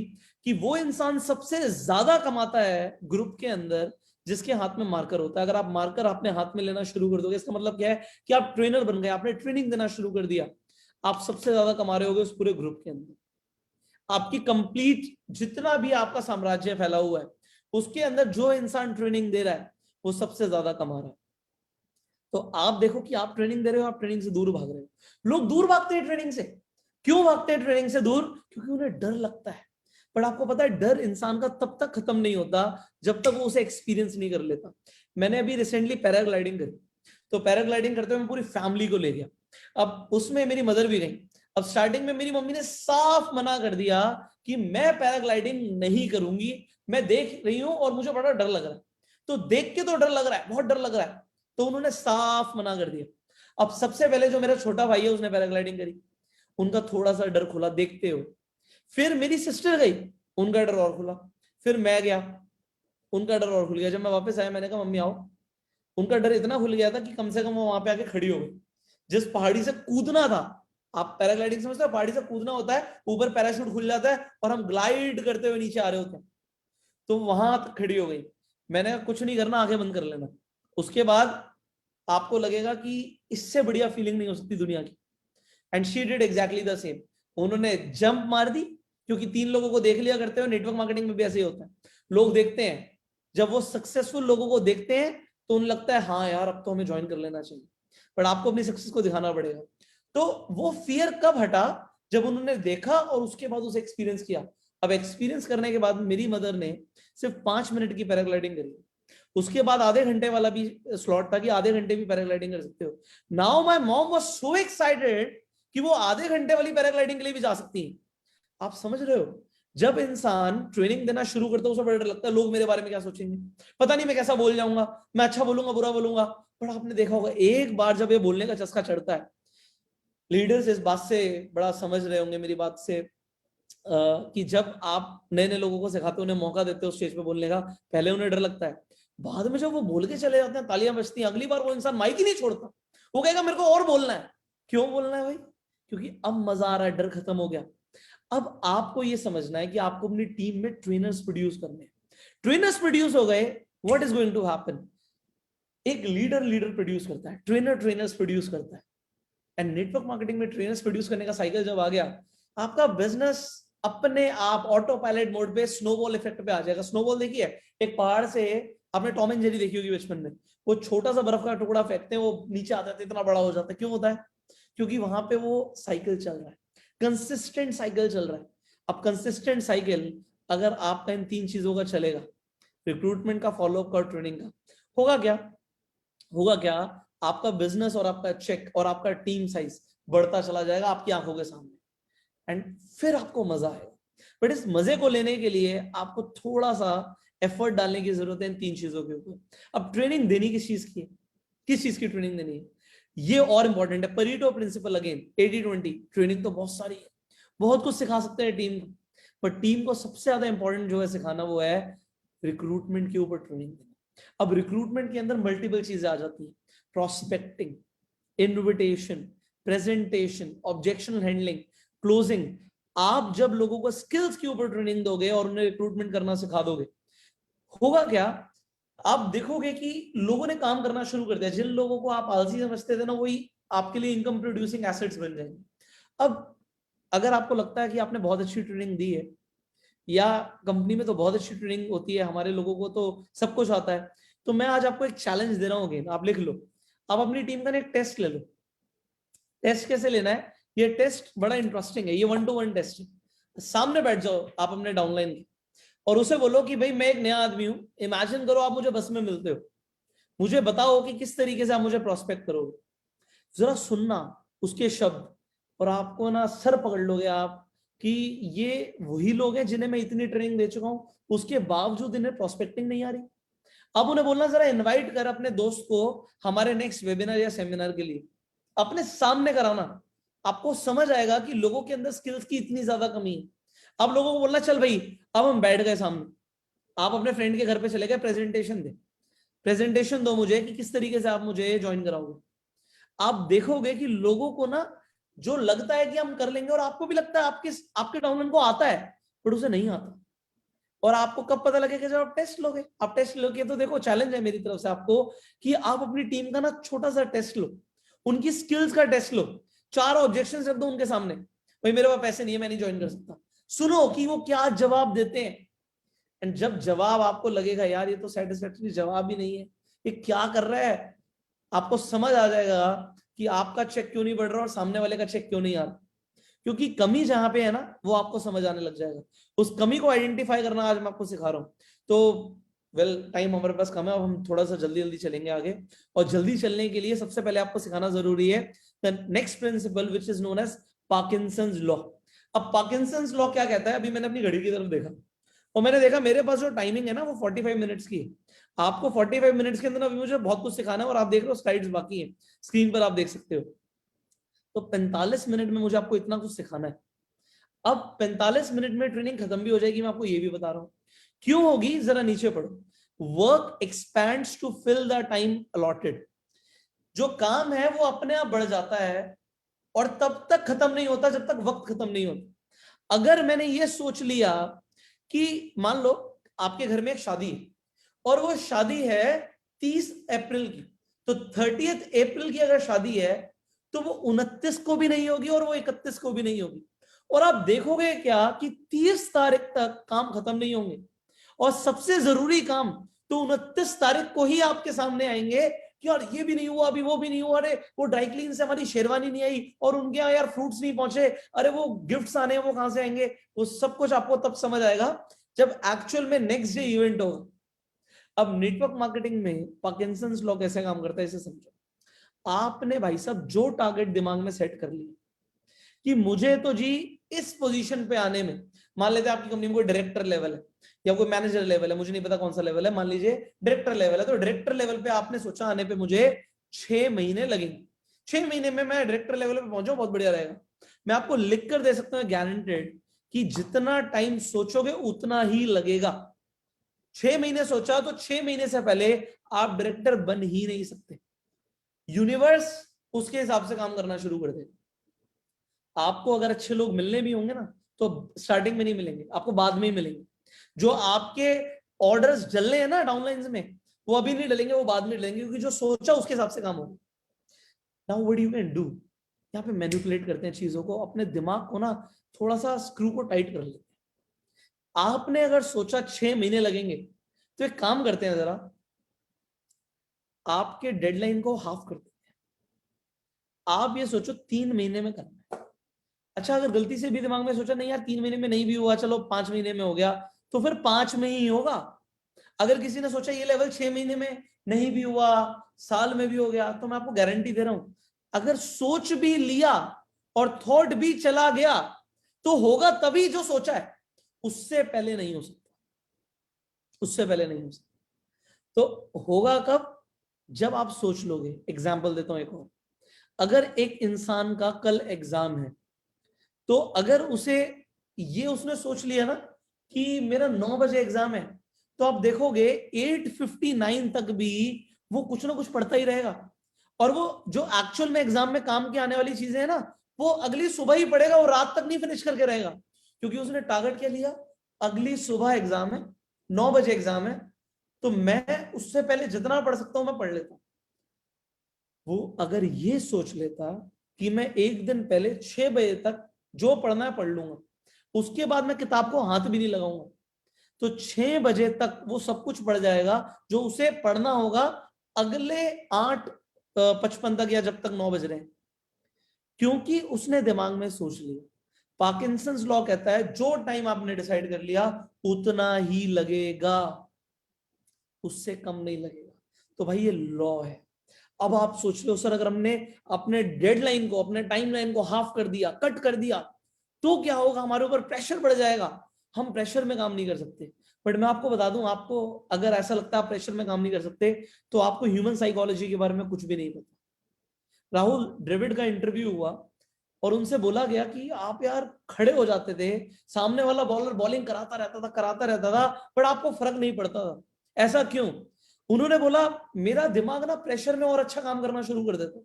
कि वो इंसान सबसे ज्यादा कमाता है ग्रुप के अंदर जिसके हाथ में मार्कर होता है। अगर आप मार्कर अपने हाथ में लेना शुरू कर दोगे, इसका मतलब क्या है कि आप ट्रेनर बन गए, आपने ट्रेनिंग देना शुरू कर दिया, आप सबसे ज्यादा कमा रहे होगे उस पूरे ग्रुप के अंदर। आपकी कंप्लीट जितना भी आपका साम्राज्य फैला हुआ है, उसके अंदर जो इंसान ट्रेनिंग दे रहा है वो सबसे ज्यादा कमा रहा है। तो आप देखो कि आप ट्रेनिंग दे रहे हो, आप ट्रेनिंग से दूर भाग रहे हो। लोग दूर भागते हैं ट्रेनिंग से। क्यों भागते हैं ट्रेनिंग से दूर? क्योंकि उन्हें डर लगता है। पर आपको पता है, डर इंसान का तब तक खत्म नहीं होता जब तक वो उसे एक्सपीरियंस नहीं कर लेता। मैंने अभी रिसेंटली पैराग्लाइडिंग करी, तो पैराग्लाइडिंग करते हुए मैं पूरी फैमिली को ले गया। अब उसमें मेरी मदर भी गई। अब स्टार्टिंग में मेरी मम्मी ने साफ मना कर दिया कि मैं पैराग्लाइडिंग नहीं करूंगी, मैं देख रही हूं और मुझे बड़ा डर लग रहा है। तो देख के तो डर लग रहा है, बहुत डर लग रहा है, तो उन्होंने साफ मना कर दिया। अब सबसे पहले जो मेरा छोटा भाई है उसने पैराग्लाइडिंग करी, उनका थोड़ा सा डर खुला देखते हो। फिर मेरी सिस्टर गई, उनका डर और खुला। फिर मैं गया, उनका डर और खुल गया। जब मैं वापस आया, मैंने कहा मम्मी आओ। उनका डर इतना खुल गया था कि कम से कम वो वहां पे आके खड़ी हो गई। जिस पहाड़ी से कूदना था, आप पैराग्लाइडिंग समझते हो, पहाड़ी से कूदना होता है, ऊपर पैराशूट खुल जाता है और हम ग्लाइड करते हुए नीचे आ रहे होते हैं, तो वहां तक खड़ी हो गई। मैंने कहा कुछ नहीं करना, आंखें बंद कर लेना। उसके बाद आपको लगेगा कि इससे बढ़िया फीलिंग नहीं हो सकती दुनिया की। And she did exactly the same. उन्होंने जंप मार दी, क्योंकि 3 लोगों को देख लिया करते हो। नेटवर्क मार्केटिंग में भी ऐसे ही होता है, लोग देखते हैं, जब वो सक्सेसफुल लोगों को देखते हैं तो उन्हें लगता है हाँ यार अब तो हमें ज्वाइन कर लेना चाहिए। बट आपको अपनी सक्सेस को दिखाना पड़ेगा। तो वो फियर कब हटा? जब उन्होंने देखा और उसके बाद उसे एक्सपीरियंस किया। अब एक्सपीरियंस करने के बाद मेरी मदर ने सिर्फ 5 मिनट की पैराग्लाइडिंग करी, उसके बाद आधे घंटे वाला भी स्लॉट था कि आधे घंटे भी पैराग्लाइडिंग कर सकते हो। Now my mom was so excited कि वो आधे घंटे वाली पैराग्लाइडिंग के लिए भी जा सकती है। आप समझ रहे हो, जब इंसान ट्रेनिंग देना शुरू करता है उसे बड़ा डर लगता है, लोग मेरे बारे में क्या सोचेंगे, पता नहीं मैं कैसा बोल जाऊंगा, मैं अच्छा बोलूंगा बुरा बोलूंगा। पर आपने देखा होगा एक बार जब ये बोलने का चस्का चढ़ता है, लीडर्स इस बात से बड़ा समझ रहे होंगे मेरी बात से, कि जब आप नए नए लोगों को सिखाते हो, उन्हें मौका देते हो स्टेज पे बोलने का, पहले उन्हें डर लगता है, बाद में जब वो बोल के चले जाते हैं, तालियां बजती हैं, अगली बार वो इंसान माइक ही नहीं छोड़ता, वो कहेगा मेरे को और बोलना है। क्यों बोलना है भाई? क्योंकि अब मजा आ रहा है, डर खत्म हो गया। अब आपको ये समझना है कि आपको अपनी टीम में ट्रेनर्स प्रोड्यूस करने हैं। ट्रेनर्स प्रोड्यूस हो गए, what is going to happen? एक लीडर प्रोड्यूस करता है, ट्रेनर्स प्रोड्यूस करता है। एंड नेटवर्क मार्केटिंग में ट्रेनर्स प्रोड्यूस करने का साइकिल जब आ गया, आपका बिजनेस अपने आप ऑटो पायलट मोड पे स्नोबॉल इफेक्ट पे आ जाएगा। स्नोबॉल देखिए, एक पहाड़ से, आपने टॉम एंड जेरी देखी होगी बचपन में, वो छोटा सा बर्फ का टुकड़ा फेंकते हैं, वो नीचे आता है, इतना बड़ा हो जाता है। क्यों होता है? क्योंकि वहां पे वो साइकिल चल रहा है, कंसिस्टेंट साइकिल चल रहा है। अब कंसिस्टेंट साइकिल अगर आपका इन 3 चीजों का चलेगा, रिक्रूटमेंट का, फॉलोअप का और ट्रेनिंग का, होगा क्या? आपका बिजनेस और आपका चेक और आपका टीम साइज बढ़ता चला जाएगा आपकी आंखों के सामने, एंड फिर आपको मजा आएगा। बट इस मजे को लेने के लिए आपको थोड़ा सा एफर्ट डालने की जरूरत है इन 3 चीजों के ऊपर। अब ट्रेनिंग देनी किस चीज की है? किस चीज की ट्रेनिंग देनी है, ये और इंपॉर्टेंट है। परीटो प्रिंसिपल, अगेन 80-20, ट्रेनिंग तो बहुत सारी है, बहुत कुछ सिखा सकते हैं टीम को, पर टीम को सबसे ज्यादा इंपॉर्टेंट जो है सिखाना, वो है रिक्रूटमेंट के ऊपर ट्रेनिंग देना। अब रिक्रूटमेंट के अंदर मल्टीपल चीजें आ जाती है, prospecting, invitation, presentation, objection handling, closing. आप जब लोगों को स्किल्स के ऊपर ट्रेनिंग दोगे और उन्हें रिक्रूटमेंट करना सिखा दोगे, होगा क्या? आप देखोगे कि लोगों ने काम करना शुरू कर दिया। जिन लोगों को आप आलसी समझते थे ना, वही आपके लिए इनकम प्रोड्यूसिंग एसेट्स बन जाएंगे। अब अगर आपको लगता है कि आपने बहुत अच्छी ट्रेनिंग दी है, या कंपनी में तो बहुत अच्छी ट्रेनिंग होती है, हमारे लोगों को तो सब कुछ आता है, तो मैं आज आपको एक चैलेंज दे रहा हूँ, आप लिख लो। आप अपनी टीम का एक टेस्ट ले लो। टेस्ट कैसे लेना है? ये टेस्ट बड़ा इंटरेस्टिंग है, ये 1-to-1 टेस्ट है। सामने बैठ जाओ आप अपने डाउनलाइन के, और उसे बोलो कि भाई मैं एक नया आदमी हूं, इमेजिन करो आप मुझे बस में मिलते हो, मुझे बताओ कि किस तरीके से आप मुझे प्रोस्पेक्ट करोगे। जरा सुनना उसके शब्द, और आपको ना सर पकड़ लोगे आप कि ये वही लोग हैं जिन्हें मैं इतनी ट्रेनिंग दे चुका हूं, उसके बावजूद इन्हें प्रोस्पेक्टिंग नहीं आ रही। अब उन्हें बोलना, जरा इनवाइट कर अपने दोस्त को हमारे नेक्स्ट वेबिनार या सेमिनार के लिए, अपने सामने कराना। आपको समझ आएगा कि लोगों के अंदर स्किल्स की इतनी ज्यादा कमी है। अब लोगों को बोलना, चल भाई अब हम बैठ गए सामने, आप अपने फ्रेंड के घर पे चले गए, प्रेजेंटेशन दो मुझे कि किस तरीके से आप मुझे ज्वाइन कराओगे। आप देखोगे कि लोगों को ना जो लगता है कि हम कर लेंगे, और आपको भी लगता है आपके डाउनलाइन को आता है, पर उसे नहीं आता। और आपको कब पता लगेगा? जब आप टेस्ट लोगे। आप टेस्ट लोगे तो देखो, चैलेंज है मेरी तरफ से आपको कि आप अपनी टीम का ना छोटा सा टेस्ट लो, उनकी स्किल्स का टेस्ट लो, 4 ऑब्जेक्शंस रख दो उनके सामने, भाई मेरे पास पैसे नहीं है, मैं नहीं ज्वाइन कर सकता। सुनो कि वो क्या जवाब देते हैं, एंड जब जवाब आपको लगेगा यार ये तो सेटिस्फैक्टरी जवाब ही नहीं है, ये क्या कर रहा है, आपको समझ आ जाएगा कि आपका चेक क्यों नहीं बढ़ रहा और सामने वाले का चेक क्यों नहीं आ रहा। क्योंकि कमी जहां पे है ना, वो आपको समझ आने लग जाएगा। उस कमी को आइडेंटिफाई करना आज मैं आपको सिखा रहा हूं। तो टाइम हमारे पास कम है, अब हम थोड़ा सा जल्दी जल्दी चलेंगे आगे। और जल्दी चलने के लिए सबसे पहले आपको सिखाना जरूरी है the next principle which is known as Parkinson's law. अब पार्किंसंस लॉ क्या कहता है? अभी मैंने अपनी घड़ी की तरफ देखा और मैंने देखा मेरे पास जो टाइमिंग है ना, वो 45 मिनट्स की है। आपको 45 मिनट्स के अंदर अभी मुझे बहुत कुछ सिखाना है, और आप देख रहे हो स्लाइड्स बाकी है, स्क्रीन पर आप देख सकते हो। तो 45 मिनट में मुझे आपको इतना कुछ सिखाना है। अब 45 मिनट में ट्रेनिंग खत्म भी हो जाएगी, मैं आपको ये भी बता रहा हूं क्यों होगी। जरा नीचे पढ़ो, work expands to fill the time allotted. जो काम है वो अपने आप बढ़ जाता है, और तब तक खत्म नहीं होता जब तक वक्त खत्म नहीं होता। अगर मैंने ये सोच लिया कि मान लो आपके घर में एक शादी है, और वो शादी है 30 अप्रैल की, तो 30 अप्रैल की अगर शादी है तो वो 29 को भी नहीं होगी और वो 31 को भी नहीं होगी। और आप देखोगे क्या कि 30 तारीख तक काम खत्म नहीं होंगे, और सबसे जरूरी काम तो 29 तारीख को ही आपके सामने आएंगे, कि यार ये भी नहीं हुआ, अभी वो भी नहीं हुआ, अरे वो ड्राई क्लीन से हमारी शेरवानी नहीं आई, और उनके यहाँ यार फ्रूट्स नहीं पहुंचे, अरे वो गिफ्ट्स आने हैं वो कहां से आएंगे। वो सब कुछ आपको तब समझ आएगा जब एक्चुअल में नेक्स्ट डे इवेंट होगा। अब नेटवर्क मार्केटिंग में पार्किंसंस लॉ कैसे काम करता है इसे समझो। आपने भाई साहब जो टारगेट दिमाग में सेट कर लिया कि मुझे तो जी इस पोजीशन पे आने में, मान लेते हैं आपकी कंपनी में कोई डायरेक्टर लेवल है या कोई मैनेजर लेवल है, मुझे नहीं पता कौन सा लेवल है, मान लीजिए डायरेक्टर लेवल है, तो डायरेक्टर लेवल पे आपने सोचा आने पे मुझे 6 महीने लगेंगे, 6 महीने में मैं डायरेक्टर लेवल पे पहुंचूं, बहुत बढ़िया रहेगा। मैं आपको लिख कर दे सकता हूं गारंटेड कि जितना टाइम सोचोगे उतना ही लगेगा। 6 महीने सोचा तो 6 महीने से पहले आप डायरेक्टर बन ही नहीं सकते। यूनिवर्स उसके हिसाब से काम करना शुरू कर देगा। आपको अगर अच्छे लोग मिलने भी होंगे ना तो स्टार्टिंग में नहीं मिलेंगे, आपको बाद में ही मिलेंगे। जो आपके ऑर्डर्स डलने हैं ना डाउनलाइंस में, वो अभी नहीं डलेंगे, वो बाद में डलेंगे, क्योंकि जो सोचा उसके हिसाब से काम होगा। Now what you can do, यहाँ पे मैनिपुलेट करते हैं चीजों को, अपने दिमाग को ना थोड़ा सा स्क्रू को टाइट कर लेते हैं। आपने अगर सोचा 6 महीने लगेंगे, तो एक काम करते हैं, जरा आपके डेडलाइन को हाफ कर देते हैं। आप ये सोचो 3 महीने में करना है। अच्छा, अगर गलती से भी दिमाग में सोचा नहीं यार 3 महीने में नहीं भी हुआ, चलो 5 महीने में हो गया, तो फिर 5 में ही होगा। अगर किसी ने सोचा ये लेवल 6 महीने में नहीं भी हुआ, साल में भी हो गया, तो मैं आपको गारंटी दे रहा हूं, अगर सोच भी लिया और थॉट भी चला गया तो होगा तभी जो सोचा है, उससे पहले नहीं हो सकता, उससे पहले नहीं हो सकता। तो होगा कब, जब आप सोच लोगे। एग्जाम्पल देता हूं एक और, अगर एक इंसान का कल एग्जाम है, तो अगर उसे ये उसने सोच लिया ना कि मेरा 9 बजे एग्जाम है, तो आप देखोगे 8:59 तक भी वो कुछ ना कुछ पढ़ता ही रहेगा, और वो जो एक्चुअल में एग्जाम में काम के आने वाली चीजें हैं ना, वो अगली सुबह ही पढ़ेगा, वो रात तक नहीं फिनिश करके रहेगा, क्योंकि उसने टारगेट क्या लिया, अगली सुबह एग्जाम है, 9 बजे एग्जाम है, तो मैं उससे पहले जितना पढ़ सकता हूं मैं पढ़ लेता हूं। वो अगर ये सोच लेता कि मैं एक दिन पहले 6 बजे तक जो पढ़ना है पढ़ लूंगा, उसके बाद मैं किताब को हाथ भी नहीं लगाऊंगा, तो 6 बजे तक वो सब कुछ पढ़ जाएगा जो उसे पढ़ना होगा अगले 8:55 तक, या जब तक 9 बज रहे हैं, क्योंकि उसने दिमाग में सोच लिया। पार्किंसंस लॉ कहता है जो टाइम आपने डिसाइड कर लिया उतना ही लगेगा, उससे कम नहीं लगेगा। तो भाई ये लॉ है। अब आप सोच लो सर, अगर हमने अपने डेडलाइन को, अपने टाइमलाइन को हाफ कर दिया, कट कर दिया, तो क्या होगा, हमारे ऊपर प्रेशर बढ़ जाएगा, हम प्रेशर में काम नहीं कर सकते। बट मैं आपको बता दूं, आपको अगर ऐसा लगता है आप प्रेशर में काम नहीं कर सकते, तो आपको ह्यूमन साइकोलॉजी के बारे में कुछ भी नहीं पता। राहुल द्रविड़ का इंटरव्यू हुआ और उनसे बोला गया कि आप यार खड़े हो जाते थे, सामने वाला बॉलर बॉलिंग कराता रहता था, पर आपको फर्क नहीं पड़ता था, ऐसा क्यों? उन्होंने बोला मेरा दिमाग ना प्रेशर में और अच्छा काम करना शुरू कर देता,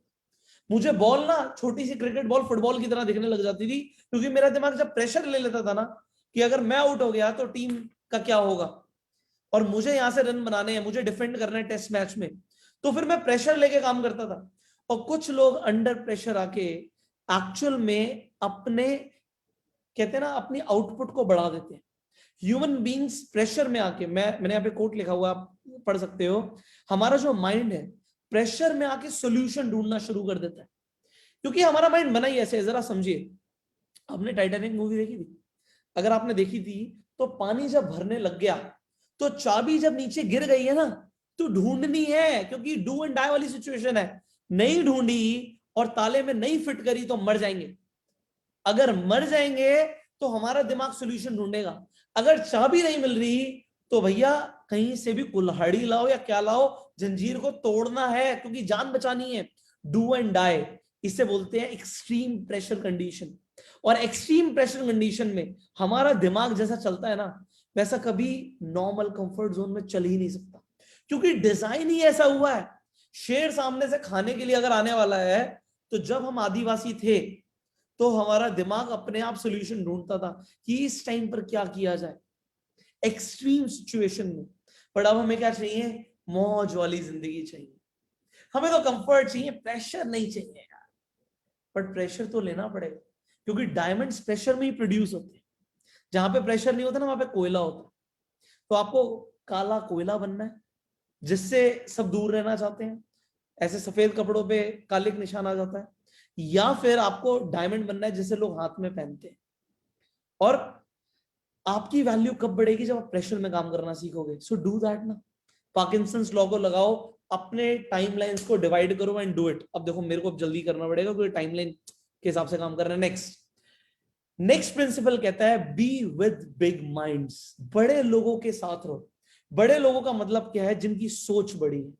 मुझे बॉल ना छोटी सी क्रिकेट बॉल फुटबॉल की तरह दिखने लग जाती थी, क्योंकि मेरा दिमाग जब प्रेशर ले लेता था ना कि अगर मैं आउट हो गया तो टीम का क्या होगा, और मुझे यहां से रन बनाने हैं, मुझे डिफेंड करना है टेस्ट मैच में, तो फिर मैं प्रेशर लेके काम करता था। और कुछ लोग अंडर प्रेशर आके एक्चुअल में अपने, कहते हैं ना, अपनी आउटपुट को बढ़ा देते हैं। ह्यूमन बींग्स प्रेशर में आके, मैंने यहाँ पे कोट लिखा हुआ, आप पढ़ सकते हो, हमारा जो माइंड है प्रेशर में आके सॉल्यूशन ढूंढना शुरू कर देता है, क्योंकि हमारा माइंड बना ही ऐसे है। जरा समझिए, आपने टाइटैनिक मूवी देखी थी? अगर आपने देखी थी तो पानी जब भरने लग गया तो चाबी जब नीचे गिर गई है ना, तो ढूंढनी है, क्योंकि डू एंड डाई वाली सिचुएशन है। नहीं ढूंढी और ताले में नहीं फिट करी तो मर जाएंगे। अगर मर जाएंगे तो हमारा दिमाग सोल्यूशन ढूंढेगा। अगर चाबी नहीं मिल रही तो भैया कहीं से भी कुल्हाड़ी लाओ या क्या लाओ, जंजीर को तोड़ना है, क्योंकि जान बचानी है। डू एंड डाई, इसे बोलते हैं एक्सट्रीम प्रेशर कंडीशन। और एक्सट्रीम प्रेशर कंडीशन में हमारा दिमाग जैसा चलता है ना, वैसा कभी नॉर्मल कंफर्ट जोन में चल ही नहीं सकता, क्योंकि डिजाइन ही ऐसा हुआ है। शेर सामने से खाने के लिए अगर आने वाला है, तो जब हम आदिवासी थे तो हमारा दिमाग अपने आप सॉल्यूशन ढूंढता था कि इस टाइम पर क्या किया जाए एक्सट्रीम सिचुएशन में। पर अब हमें क्या चाहिए, मौज वाली जिंदगी चाहिए, हमें तो कंफर्ट चाहिए, प्रेशर नहीं चाहिए यार। बट प्रेशर तो लेना पड़ेगा, क्योंकि डायमंड्स प्रेशर में ही प्रोड्यूस होते हैं। जहां पे प्रेशर नहीं होता ना, वहां पे कोयला होता है। तो आपको काला कोयला बनना है, जिससे सब दूर रहना चाहते हैं, ऐसे सफेद कपड़ों पे काले निशान आ जाता है, या फिर आपको डायमंड बनना है जिसे लोग हाथ में पहनते हैं। और आपकी वैल्यू कब बढ़ेगी? जब आप प्रेशर में काम करना सीखोगे। सो डू दैट ना। पार्किंसंस लॉ को लगाओ, अपने टाइमलाइंस को डिवाइड करो एंड डू इट। अब देखो मेरे को अब जल्दी करना पड़ेगा क्योंकि टाइमलाइन के हिसाब से काम करना है। नेक्स्ट प्रिंसिपल कहता है बी विद बिग माइंड्स। बड़े लोगों के साथ रहो। बड़े लोगों का मतलब क्या है? जिनकी सोच बड़ी है।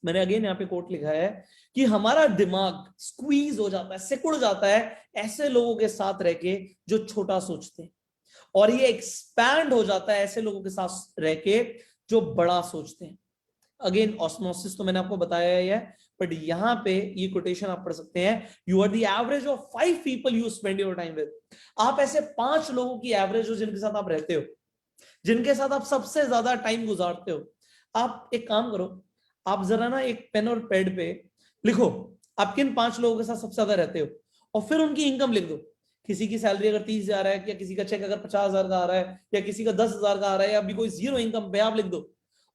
मैंने अगेन यहाँ पे कोट लिखा है कि हमारा दिमाग स्क्वीज हो जाता है, सिकुड़ जाता है ऐसे लोगों के साथ रह के जो छोटा सोचते हैं, और ये एक्सपैंड हो जाता है ऐसे लोगों के साथ रह के जो बड़ा सोचते हैं। अगेन ऑस्मोसिस तो मैंने आपको बताया ही है, बट यहां पे ये कोटेशन आप पढ़ सकते हैं, you are the average of 5 people you spend your time with. आप ऐसे 5 लोगों की एवरेज हो जिनके साथ आप रहते हो, जिनके साथ आप सबसे ज्यादा टाइम गुजारते हो। आप एक काम करो, आप जरा ना एक पेन और पैड पे लिखो आप किन 5 लोगों के साथ सबसे ज्यादा रहते हो, और फिर उनकी इनकम लिख दो। किसी की सैलरी अगर 30,000 है, या किसी का चेक अगर 50,000 का आ रहा है, या किसी का 10,000 का आ रहा है, या अभी कोई जीरो इनकम पे, आप लिख दो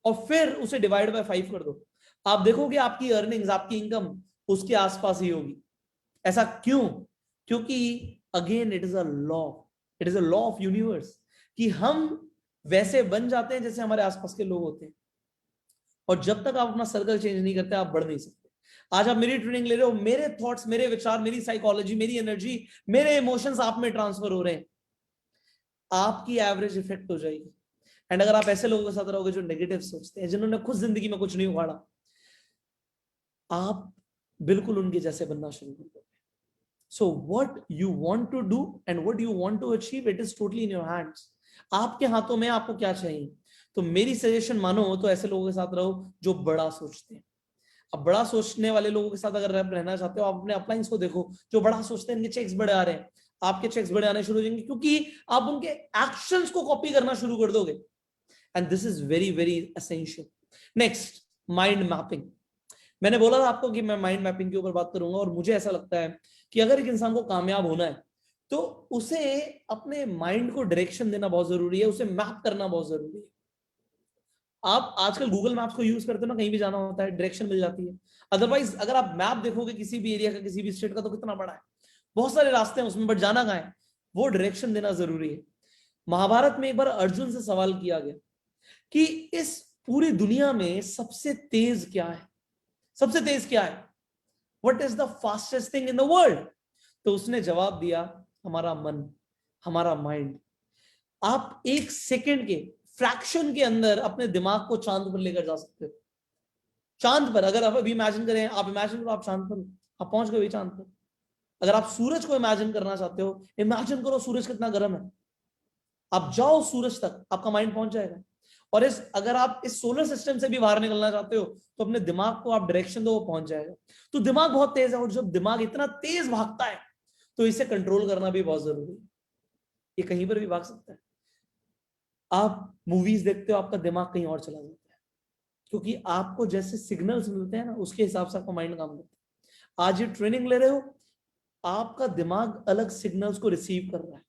और फिर उसे डिवाइड बाय 5 कर दो। आप देखोगे आपकी अर्निंग्स, आपकी इनकम उसके आसपास ही होगी। ऐसा क्यों? क्योंकि again it is a law, it is a law of universe कि हम वैसे बन जाते हैं जैसे हमारे आसपास के लोग होते हैं। और जब तक आप अपना सर्कल चेंज नहीं करते आप बढ़ नहीं सकते। आज आप मेरी ट्रेनिंग ले रहे हो, मेरे थॉट्स, मेरे विचार, मेरी साइकोलॉजी, मेरी एनर्जी, मेरे इमोशंस आप में ट्रांसफर हो रहे हैं, आपकी एवरेज इफेक्ट हो जाएगी। एंड अगर आप ऐसे लोगों के साथ रहोगे जो नेगेटिव सोचते हैं, जिन्होंने खुद जिंदगी में कुछ नहीं उखाड़ा, आप बिल्कुल उनके जैसे बनना शुरू कर दोगे। So what you want to do and what you want to achieve, it is totally in your hands. आपके हाथों में आपको क्या चाहिए। तो मेरी सजेशन मानो तो ऐसे लोगों के साथ रहो जो बड़ा सोचते हैं। अब बड़ा सोचने वाले लोगों के साथ अगर रहना चाहते हो, आप अपने अपलाइंस को देखो जो बड़ा सोचते हैं, इनके चेक्स बड़े आ रहे हैं, आपके चेक्स बड़े आने शुरू हो जाएंगे, क्योंकि आप उनके एक्शंस को कॉपी करना शुरू कर दोगे। And this is very very essential. Next, mind mapping. मैंने बोला था आपको कि मैं माइंड मैपिंग के ऊपर बात करूंगा, और मुझे ऐसा लगता है कि अगर एक इंसान को कामयाब होना है तो उसे अपने माइंड को डायरेक्शन देना बहुत जरूरी है, उसे मैप करना बहुत जरूरी है। आप आजकल गूगल मैप्स को यूज करते हो ना, कहीं भी जाना होता है डायरेक्शन मिल जाती है। अदरवाइज अगर आप मैप देखोगे किसी भी एरिया का, किसी भी स्टेट का, तो कितना बड़ा है, बहुत सारे रास्ते हैं उसमें, बट जाना कहाँ है, वो डायरेक्शन देना जरूरी है। महाभारत में एक बार अर्जुन से सवाल किया गया कि इस पूरी दुनिया में सबसे तेज क्या है, सबसे तेज क्या है, what is the fastest thing in the world. तो उसने जवाब दिया, हमारा मन, हमारा माइंड। आप एक सेकंड के फ्रैक्शन के अंदर अपने दिमाग को चांद पर लेकर जा सकते हो। चांद पर अगर आप अभी इमेजिन करें, आप इमेजिन करो आप चांद पर हो, आप पहुंच गए चांद पर। अगर आप सूरज को इमेजिन करना चाहते हो, इमेजिन करो सूरज कितना गर्म है, आप जाओ सूरज तक, आपका माइंड पहुंच जाएगा। और अगर आप इस सोलर सिस्टम से भी बाहर निकलना चाहते हो तो अपने दिमाग को आप डायरेक्शन दो, वो पहुंच जाएगा। तो दिमाग बहुत तेज है, और जब दिमाग इतना तेज भागता है तो इसे कंट्रोल करना भी बहुत जरूरी है। ये कहीं पर भी भाग सकता है। आप मूवीज देखते हो, आपका दिमाग कहीं और चला जाता है, क्योंकि आपको जैसे सिग्नल्स मिलते हैं ना, उसके हिसाब से आपका माइंड काम करता है। आज ये ट्रेनिंग ले रहे हो, आपका दिमाग अलग सिग्नल्स को रिसीव कर रहा है।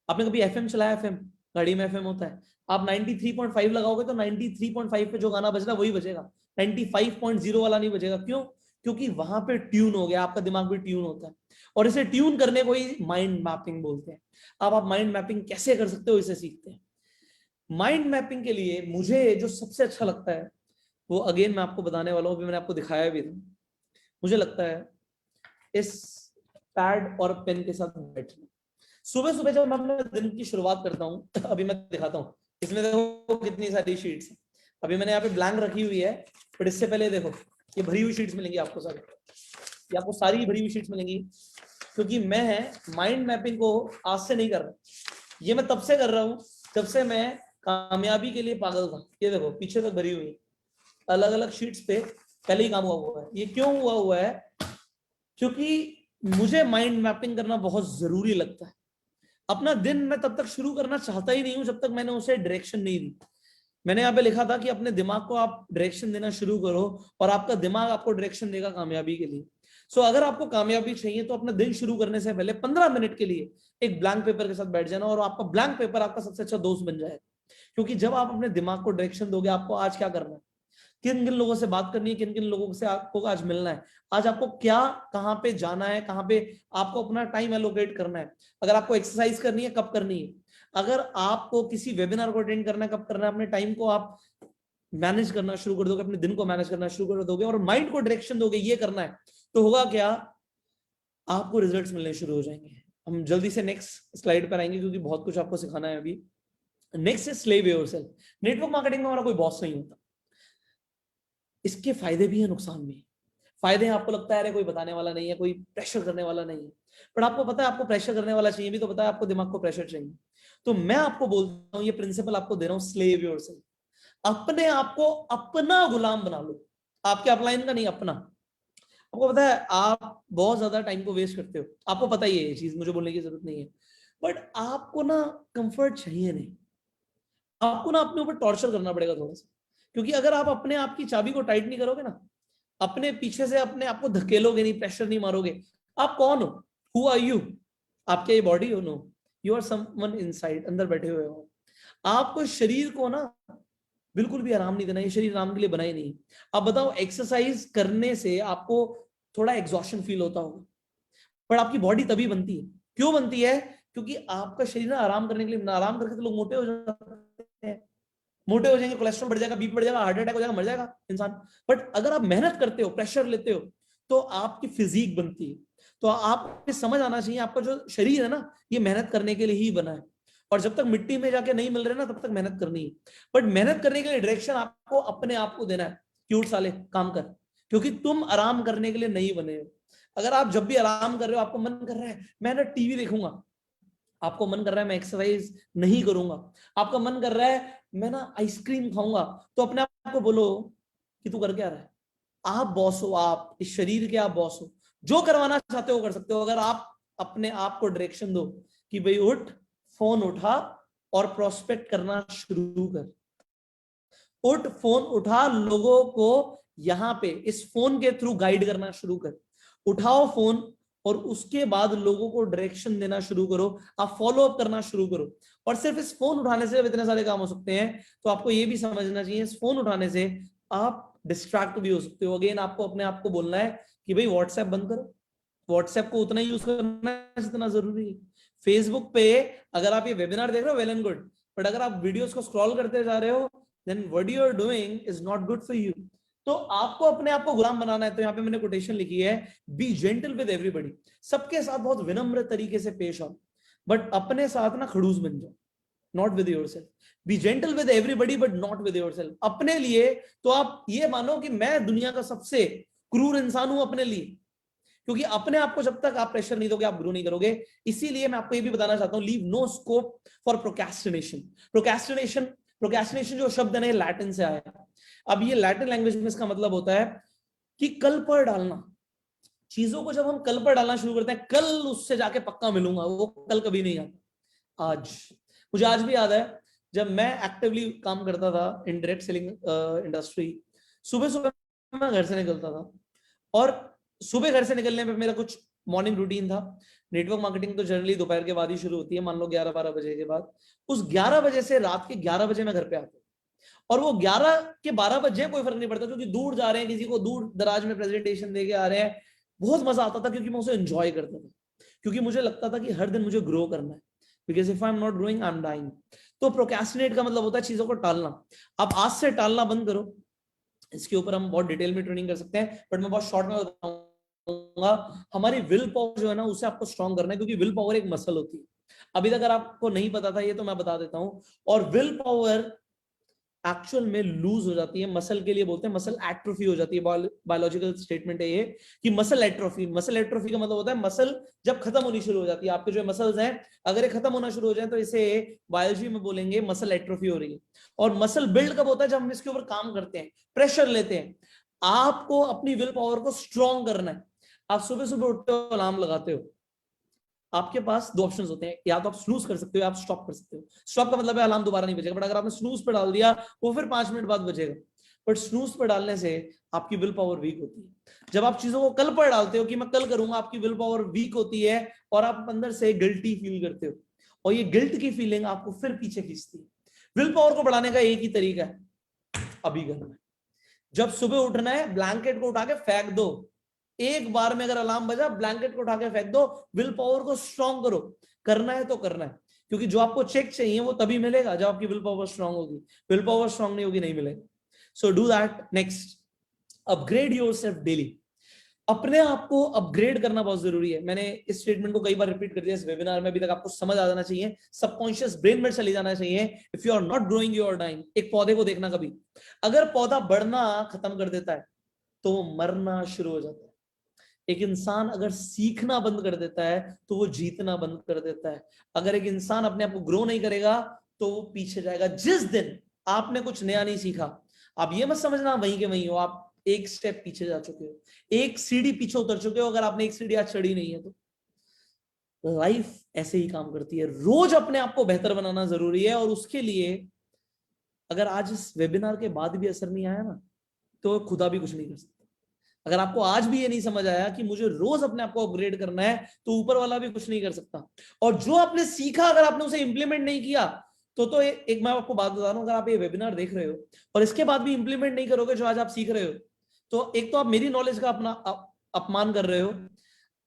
आपने कभी एफएम चलाया? एफएम, गाड़ी में एफएम होता है, आप 93.5 लगाओगे तो 93.5 पे जो गाना बज रहा है वही बजेगा, 95.0 वाला नहीं बजेगा। क्यों? क्योंकि वहां पे ट्यून हो गया, आपका दिमाग भी ट्यून होता है, और इसे ट्यून करने को ही माइंड मैपिंग बोलते हैं। अब आप माइंड मैपिंग कैसे कर सकते हो, इसे सीखते हैं। माइंड मैपिंग के लिए मुझे जो सबसे अच्छा लगता है वो अगेन मैं आपको बताने वाला हूं, अभी मैंने आपको दिखाया भी था। मुझे लगता है इस पैड और पेन के साथ बैठना। सुबह सुबह जब मैं अपने दिन की शुरुआत करता हूँ, अभी मैं दिखाता हूँ, इसमें देखो कितनी सारी शीट्स हैं। अभी मैंने यहाँ पे ब्लैंक रखी हुई है, बट इससे पहले देखो ये भरी हुई शीट्स मिलेंगी आपको सारी, ये आपको सारी भरी हुई शीट्स मिलेंगी, क्योंकि मैं माइंड मैपिंग को आज से नहीं कर रहा, ये मैं तब से कर रहा हूँ जब से मैं कामयाबी के लिए पागल था। ये देखो पीछे तक भरी हुई अलग अलग शीट्स पे पहले ही काम हुआ है। ये क्यों हुआ है? क्योंकि मुझे माइंड मैपिंग करना बहुत जरूरी लगता है। अपना दिन मैं तब तक शुरू करना चाहता ही नहीं हूं जब तक मैंने उसे डायरेक्शन नहीं दी। मैंने यहाँ पे लिखा था कि अपने दिमाग को आप डायरेक्शन देना शुरू करो, और आपका दिमाग आपको डायरेक्शन देगा कामयाबी के लिए। सो अगर आपको कामयाबी चाहिए तो अपना दिन शुरू करने से पहले 15 मिनट के लिए एक ब्लैंक पेपर के साथ बैठ जाना, और आपका ब्लैंक पेपर आपका सबसे अच्छा दोस्त बन जाएगा। क्योंकि जब आप अपने दिमाग को डायरेक्शन दोगे, आपको आज क्या करना है, किन किन लोगों से बात करनी है, किन किन लोगों से आपको आज मिलना है, आज आपको क्या कहाँ पे जाना है, कहाँ पे आपको अपना टाइम एलोकेट करना है, अगर आपको एक्सरसाइज करनी है कब करनी है, अगर आपको किसी वेबिनार को अटेंड करना है कब करना है, अपने टाइम को आप मैनेज करना शुरू कर दोगे, अपने दिन को मैनेज करना शुरू कर दोगे और माइंड को डायरेक्शन दोगे ये करना है, तो होगा क्या, आपको रिजल्ट्स मिलने शुरू हो जाएंगे। हम जल्दी से नेक्स्ट स्लाइड पर आएंगे क्योंकि बहुत कुछ आपको सिखाना है अभी। Next is slave yourself. Network marketing में हमारा कोई बॉस नहीं होता। इसके फायदे भी हैं, नुकसान भी। फायदे हैं, आपको लगता है अरे कोई बताने वाला नहीं है, कोई प्रेशर करने वाला नहीं है, पर आपको पता है आपको प्रेशर करने वाला चाहिए भी तो पता है आपको दिमाग को प्रेशर चाहिए। तो मैं आपको बोलता हूं, ये प्रिंसिपल आपको दे रहा हूं, स्लेव योरसेल्फ। अपने आप को अपना गुलाम बना लो, आपके अपलाइन का नहीं, अपना। आपको पता है आप बहुत ज्यादा टाइम को वेस्ट करते हो, आपको पता ही है ये चीज, मुझे बोलने की जरूरत नहीं है, बट आपको ना कंफर्ट चाहिए नहीं, आपको ना अपने ऊपर टॉर्चर करना पड़ेगा थोड़ा सा। क्योंकि अगर आप अपने आप की चाबी को टाइट नहीं करोगे ना, अपने पीछे से अपने आप को धकेलोगे नहीं, प्रेशर नहीं मारोगे, आप कौन हो, हु आर यू, आपके ये बॉडी हो, no, you are someone inside, अंदर बैठे हुए हो। आपको शरीर को ना बिल्कुल भी आराम नहीं देना, ये शरीर आराम के लिए बना ही नहीं। आप बताओ एक्सरसाइज करने से आपको थोड़ा एग्जॉशन फील होता होगा, पर आपकी बॉडी तभी बनती है, क्यों बनती है, क्योंकि आपका शरीर ना आराम करने के लिए, आराम करके तो लोग मोटे हो जाते हैं, मोटे हो जाएंगे, कोलेस्ट्रॉल बढ़ जाएगा, बीपी बढ़ जाएगा, हार्ट अटैक हो जाएगा, मर जाएगा इंसान। बट अगर आप मेहनत करते हो, प्रेशर लेते हो, तो आपकी फिजिक बनती है। तो आप समझ आना चाहिए, आपका जो शरीर है ना, ये मेहनत करने के लिए ही बना है, और जब तक मिट्टी में जाके नहीं मिल रहे ना तब तक मेहनत करनी है। बट मेहनत करने के लिए डायरेक्शन आपको अपने आप को देना है, क्यूट साले काम कर, क्योंकि तुम आराम करने के लिए नहीं बने हो। अगर आप जब भी आराम कर रहे हो, आपको मन कर रहा है मैं ना टीवी देखूंगा, आपको मन कर रहा है मैं एक्सरसाइज नहीं करूंगा, आपका मन कर रहा है मैं ना आइसक्रीम खाऊंगा, तो अपने आप को बोलो कि तू कर क्या रहा है, आप बॉस हो, आप इस शरीर के आप बॉस हो, जो करवाना चाहते हो कर सकते हो। अगर आप अपने आप को डायरेक्शन दो कि भाई उठ, फोन उठा और प्रोस्पेक्ट करना शुरू कर, उठ फोन उठा, लोगों को यहां पे इस फोन के थ्रू गाइड करना शुरू कर, उठाओ फोन और उसके बाद लोगों को डायरेक्शन देना शुरू करो, आप फॉलो अप करना शुरू करो। और सिर्फ इस फोन उठाने से इतने सारे काम हो सकते हैं, तो आपको ये भी समझना चाहिए इस फोन उठाने से आप डिस्ट्रैक्ट भी हो सकते हो। अगेन आपको अपने आप को बोलना है कि भाई व्हाट्सएप बंद करो, व्हाट्सएप को उतना यूज करना है जितना जरूरी है। फेसबुक पे अगर आप ये वेबिनार देख रहे हो वेल एंड गुड, बट अगर आप वीडियोस को स्क्रॉल करते जा रहे हो then what you are doing is not good for you। तो आपको अपने आप को गुलाम बनाना है। तो यहाँ पे मैंने कोटेशन लिखी है, बी जेंटल विद एवरीबॉडी, सबके साथ बहुत विनम्र तरीके से पेश आओ, बट अपने साथ ना खड़ूस बन जाओ, not with yourself. B gentle with everybody but not with yourself. अपने लिए तो आप ये मानो कि मैं दुनिया का सबसे क्रूर इंसान हूं अपने लिए, क्योंकि अपने आप को जब तक आप प्रेशर नहीं दोगे आप ग्रो नहीं करोगे। इसीलिए मैं आपको ये भी बताना चाहता हूं, leave no scope for procrastination. Procrastination जो शब्द है ना, ये लैटिन से आया है। अब ये लैटिन लैंग्वेज में इसका मतलब होता है कि कल पर डालना। चीजों को जब हम कल पर डालना शुरू करते हैं, कल उससे जाके पक्का मिलूंगा, वो कल कभी नहीं आता। आज मुझे आज भी याद है जब मैं एक्टिवली काम करता था इन डायरेक्ट सेलिंग इंडस्ट्री, सुबह सुबह मैं घर से निकलता था, और सुबह घर से निकलने में मेरा कुछ मॉर्निंग रूटीन था। नेटवर्क मार्केटिंग तो जनरली दोपहर के बाद ही शुरू होती है, मान लो 11-12 बजे के बाद। उस 11 बजे से रात के 11 बजे मैं घर पे आता हूँ, और वो 11 के 12 बजे कोई फर्क नहीं पड़ता, क्योंकि दूर जा रहे हैं, किसी को दूर दराज में प्रेजेंटेशन देके आ रहे हैं, बहुत मजा आता था क्योंकि मैं उसे एंजॉय करता था, क्योंकि मुझे लगता था कि हर दिन मुझे ग्रो करना है, because if I am not growing I am dying. तो प्रोक्रेस्टिनेट का मतलब होता है चीजों को टालना। आप आज से टालना बंद करो, इसके ऊपर हम बहुत डिटेल में ट्रेनिंग कर सकते हैं, बट मैं बहुत शॉर्ट में बताऊंगा। हमारी विल पावर जो है ना, उसे आपको स्ट्रॉन्ग करना है, क्योंकि विल पावर एक मसल होती है। अभी तक अगर आपको नहीं पता था ये, तो मैं बता देता हूं। और विल पावर एक्चुअल में लूज हो जाती है, मसल के लिए बोलते हैं मसल एट्रोफी हो जाती है। बायोलॉजिकल स्टेटमेंट है ये कि मसल एट्रोफी। मसल एट्रोफी का मतलब होता है मसल जब खत्म होनी शुरू हो जाती है। आपके जो मसल्स हैं अगर ये खत्म होना शुरू हो जाए तो इसे बायोलॉजी में बोलेंगे मसल एट्रोफी हो रही है। और मसल बिल्ड कब होता है, जब हम इसके ऊपर काम करते हैं, प्रेशर लेते हैं। आपको अपनी विल पावर को स्ट्रॉन्ग करना है। आप सुबह सुबह उठते हो, अलार्म लगाते हो, आपके पास दो ऑप्शंस होते हैं, या तो आप स्नूज कर सकते हो या आप स्टॉप कर सकते हो। स्टॉप का मतलब है अलार्म दोबारा नहीं बजेगा, बट अगर आपने स्नूज पे डाल दिया वो फिर 5 मिनट बाद बजेगा। बट स्नूज पे डालने से आपकी विल पावर वीक होती है। जब आप चीजों को कल पर डालते हो कि मैं कल करूंगा, आपकी विल पावर वीक होती है और आप अंदर से गिल्टी फील करते हो, और ये गिल्ट की फीलिंग आपको फिर पीछे खींचती है। विल पावर को बढ़ाने का एक ही तरीका है, अभी करना है। जब सुबह उठना है ब्लैंकेट को उठा के फेंक दो, एक बार में अगर अलार्म बजा ब्लैंकेट को उठा के फेंक दो, विल पावर को स्ट्रांग करो, करना है तो करना है, क्योंकि जो आपको चेक चाहिए वो तभी मिलेगा जब आपकी विल पावर स्ट्रांग होगी, विल पावर स्ट्रांग नहीं होगी नहीं मिलेगा। So do that. Next, upgrade yourself daily. अपने आप को अपग्रेड करना बहुत जरूरी है। मैंने इस स्टेटमेंट को कई बार रिपीट कर दिया इस वेबिनार में, अभी तक आपको समझ आ जाना चाहिए, सबकॉन्शियस ब्रेन में चली जाना चाहिए। If you are not growing you are dying. एक पौधे को देखना, कभी अगर पौधा बढ़ना खत्म कर देता है तो वो मरना शुरू हो जाता है। एक इंसान अगर सीखना बंद कर देता है तो वो जीतना बंद कर देता है। अगर एक इंसान अपने आप को ग्रो नहीं करेगा तो वो पीछे जाएगा। जिस दिन आपने कुछ नया नहीं सीखा, आप ये मत समझना वहीं के वहीं हो, आप एक स्टेप पीछे जा चुके हो, एक सीढ़ी पीछे उतर चुके हो। अगर आपने एक सीढ़ी आज चढ़ी नहीं है तो लाइफ ऐसे ही काम करती है। रोज अपने आप को बेहतर बनाना जरूरी है, और उसके लिए अगर आज इस वेबिनार के बाद भी असर नहीं आया ना, तो खुदा भी कुछ नहीं कर सकता। अगर आपको आज भी ये नहीं समझ आया कि मुझे रोज अपने आप को अपग्रेड करना है, तो ऊपर वाला भी कुछ नहीं कर सकता। और जो आपने सीखा अगर आपने उसे इंप्लीमेंट नहीं किया तो एक मैं आपको बात बता रहा हूं, अगर आप ये वेबिनार देख रहे हो और इसके बाद भी इंप्लीमेंट नहीं करोगे जो आज आप सीख रहे हो, तो एक तो आप मेरी नॉलेज का अपना अपमान कर रहे हो,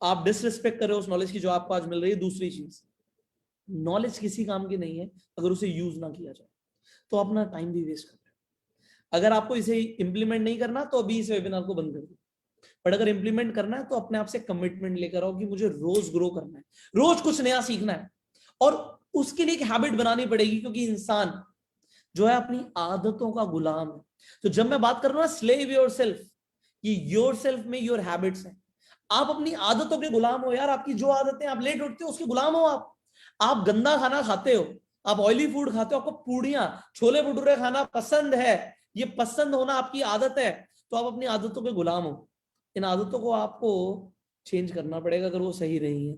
आप डिसरिस्पेक्ट कर रहे हो उस नॉलेज की जो आपको आज मिल रही है। दूसरी चीज, नॉलेज किसी काम की नहीं है अगर उसे यूज ना किया जाए, तो अपना टाइम भी वेस्ट कर रहे हो। अगर आपको इसे इंप्लीमेंट नहीं करना तो अभी इस वेबिनार को बंद कर दो, बट अगर इंप्लीमेंट करना है तो अपने आप से कमिटमेंट लेकर आओ कि मुझे रोज ग्रो करना है, रोज कुछ नया सीखना है, और उसके लिए एक हैबिट बनानी पड़ेगी, क्योंकि इंसान जो है अपनी आदतों का गुलाम है। तो जब मैं बात कर रहा हूं ना स्लेव योरसेल्फ, ये योरसेल्फ में योर हैबिट्स है। आप अपनी आदतों के गुलाम हो यार। आपकी जो आदतें, आप लेट उठते हो उसके गुलाम हो आप गंदा खाना खाते हो, आप ऑयली फूड खाते हो, आपको पूड़ियां छोले भटूरे खाना पसंद है, ये पसंद होना आपकी आदत है, तो आप अपनी आदतों के गुलाम हो। इन आदतों को आपको चेंज करना पड़ेगा अगर वो सही नहीं है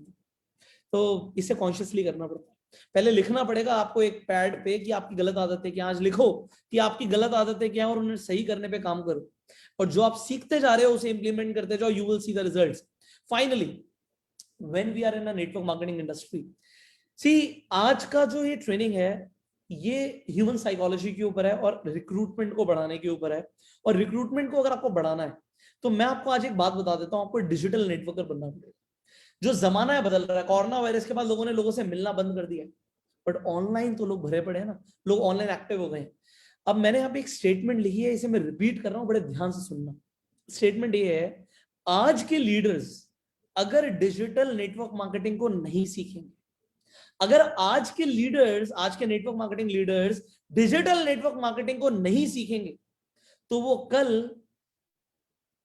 तो इसे कॉन्शियसली करना पड़ता है। पहले लिखना पड़ेगा आपको एक पैड पे कि आपकी गलत आदतें क्या, आज लिखो कि आपकी गलत आदतें क्या और उन्हें सही करने पे काम करो, और जो आप सीखते जा रहे हो उसे इंप्लीमेंट करते जाओ, you will see the results. Finally, when we are in a network marketing industry, see आज का जो ये ट्रेनिंग है ये ह्यूमन साइकोलॉजी के ऊपर है और रिक्रूटमेंट को बढ़ाने के ऊपर है। और रिक्रूटमेंट को अगर आपको बढ़ाना है तो मैं आपको आज एक बात बता देता हूं, आपको डिजिटल नेटवर्कर बनना पड़ेगा। जो जमाना है बदल रहा है, कोरोना वायरस के बाद लोगों ने लोगों से मिलना बंद कर दिया, बट ऑनलाइन तो लोग भरे पड़े हैं ना, लोग ऑनलाइन एक्टिव हो गए हैं। अब मैंने यहाँ पे एक स्टेटमेंट लिखी है, इसे मैं रिपीट कर रहा हूं, बड़े ध्यान से सुनना। स्टेटमेंट ये है, आज के लीडर्स अगर डिजिटल नेटवर्क मार्केटिंग को नहीं सीखेंगे, अगर आज के लीडर्स, आज के network marketing leaders digital network marketing को नहीं सीखेंगे, तो वो कल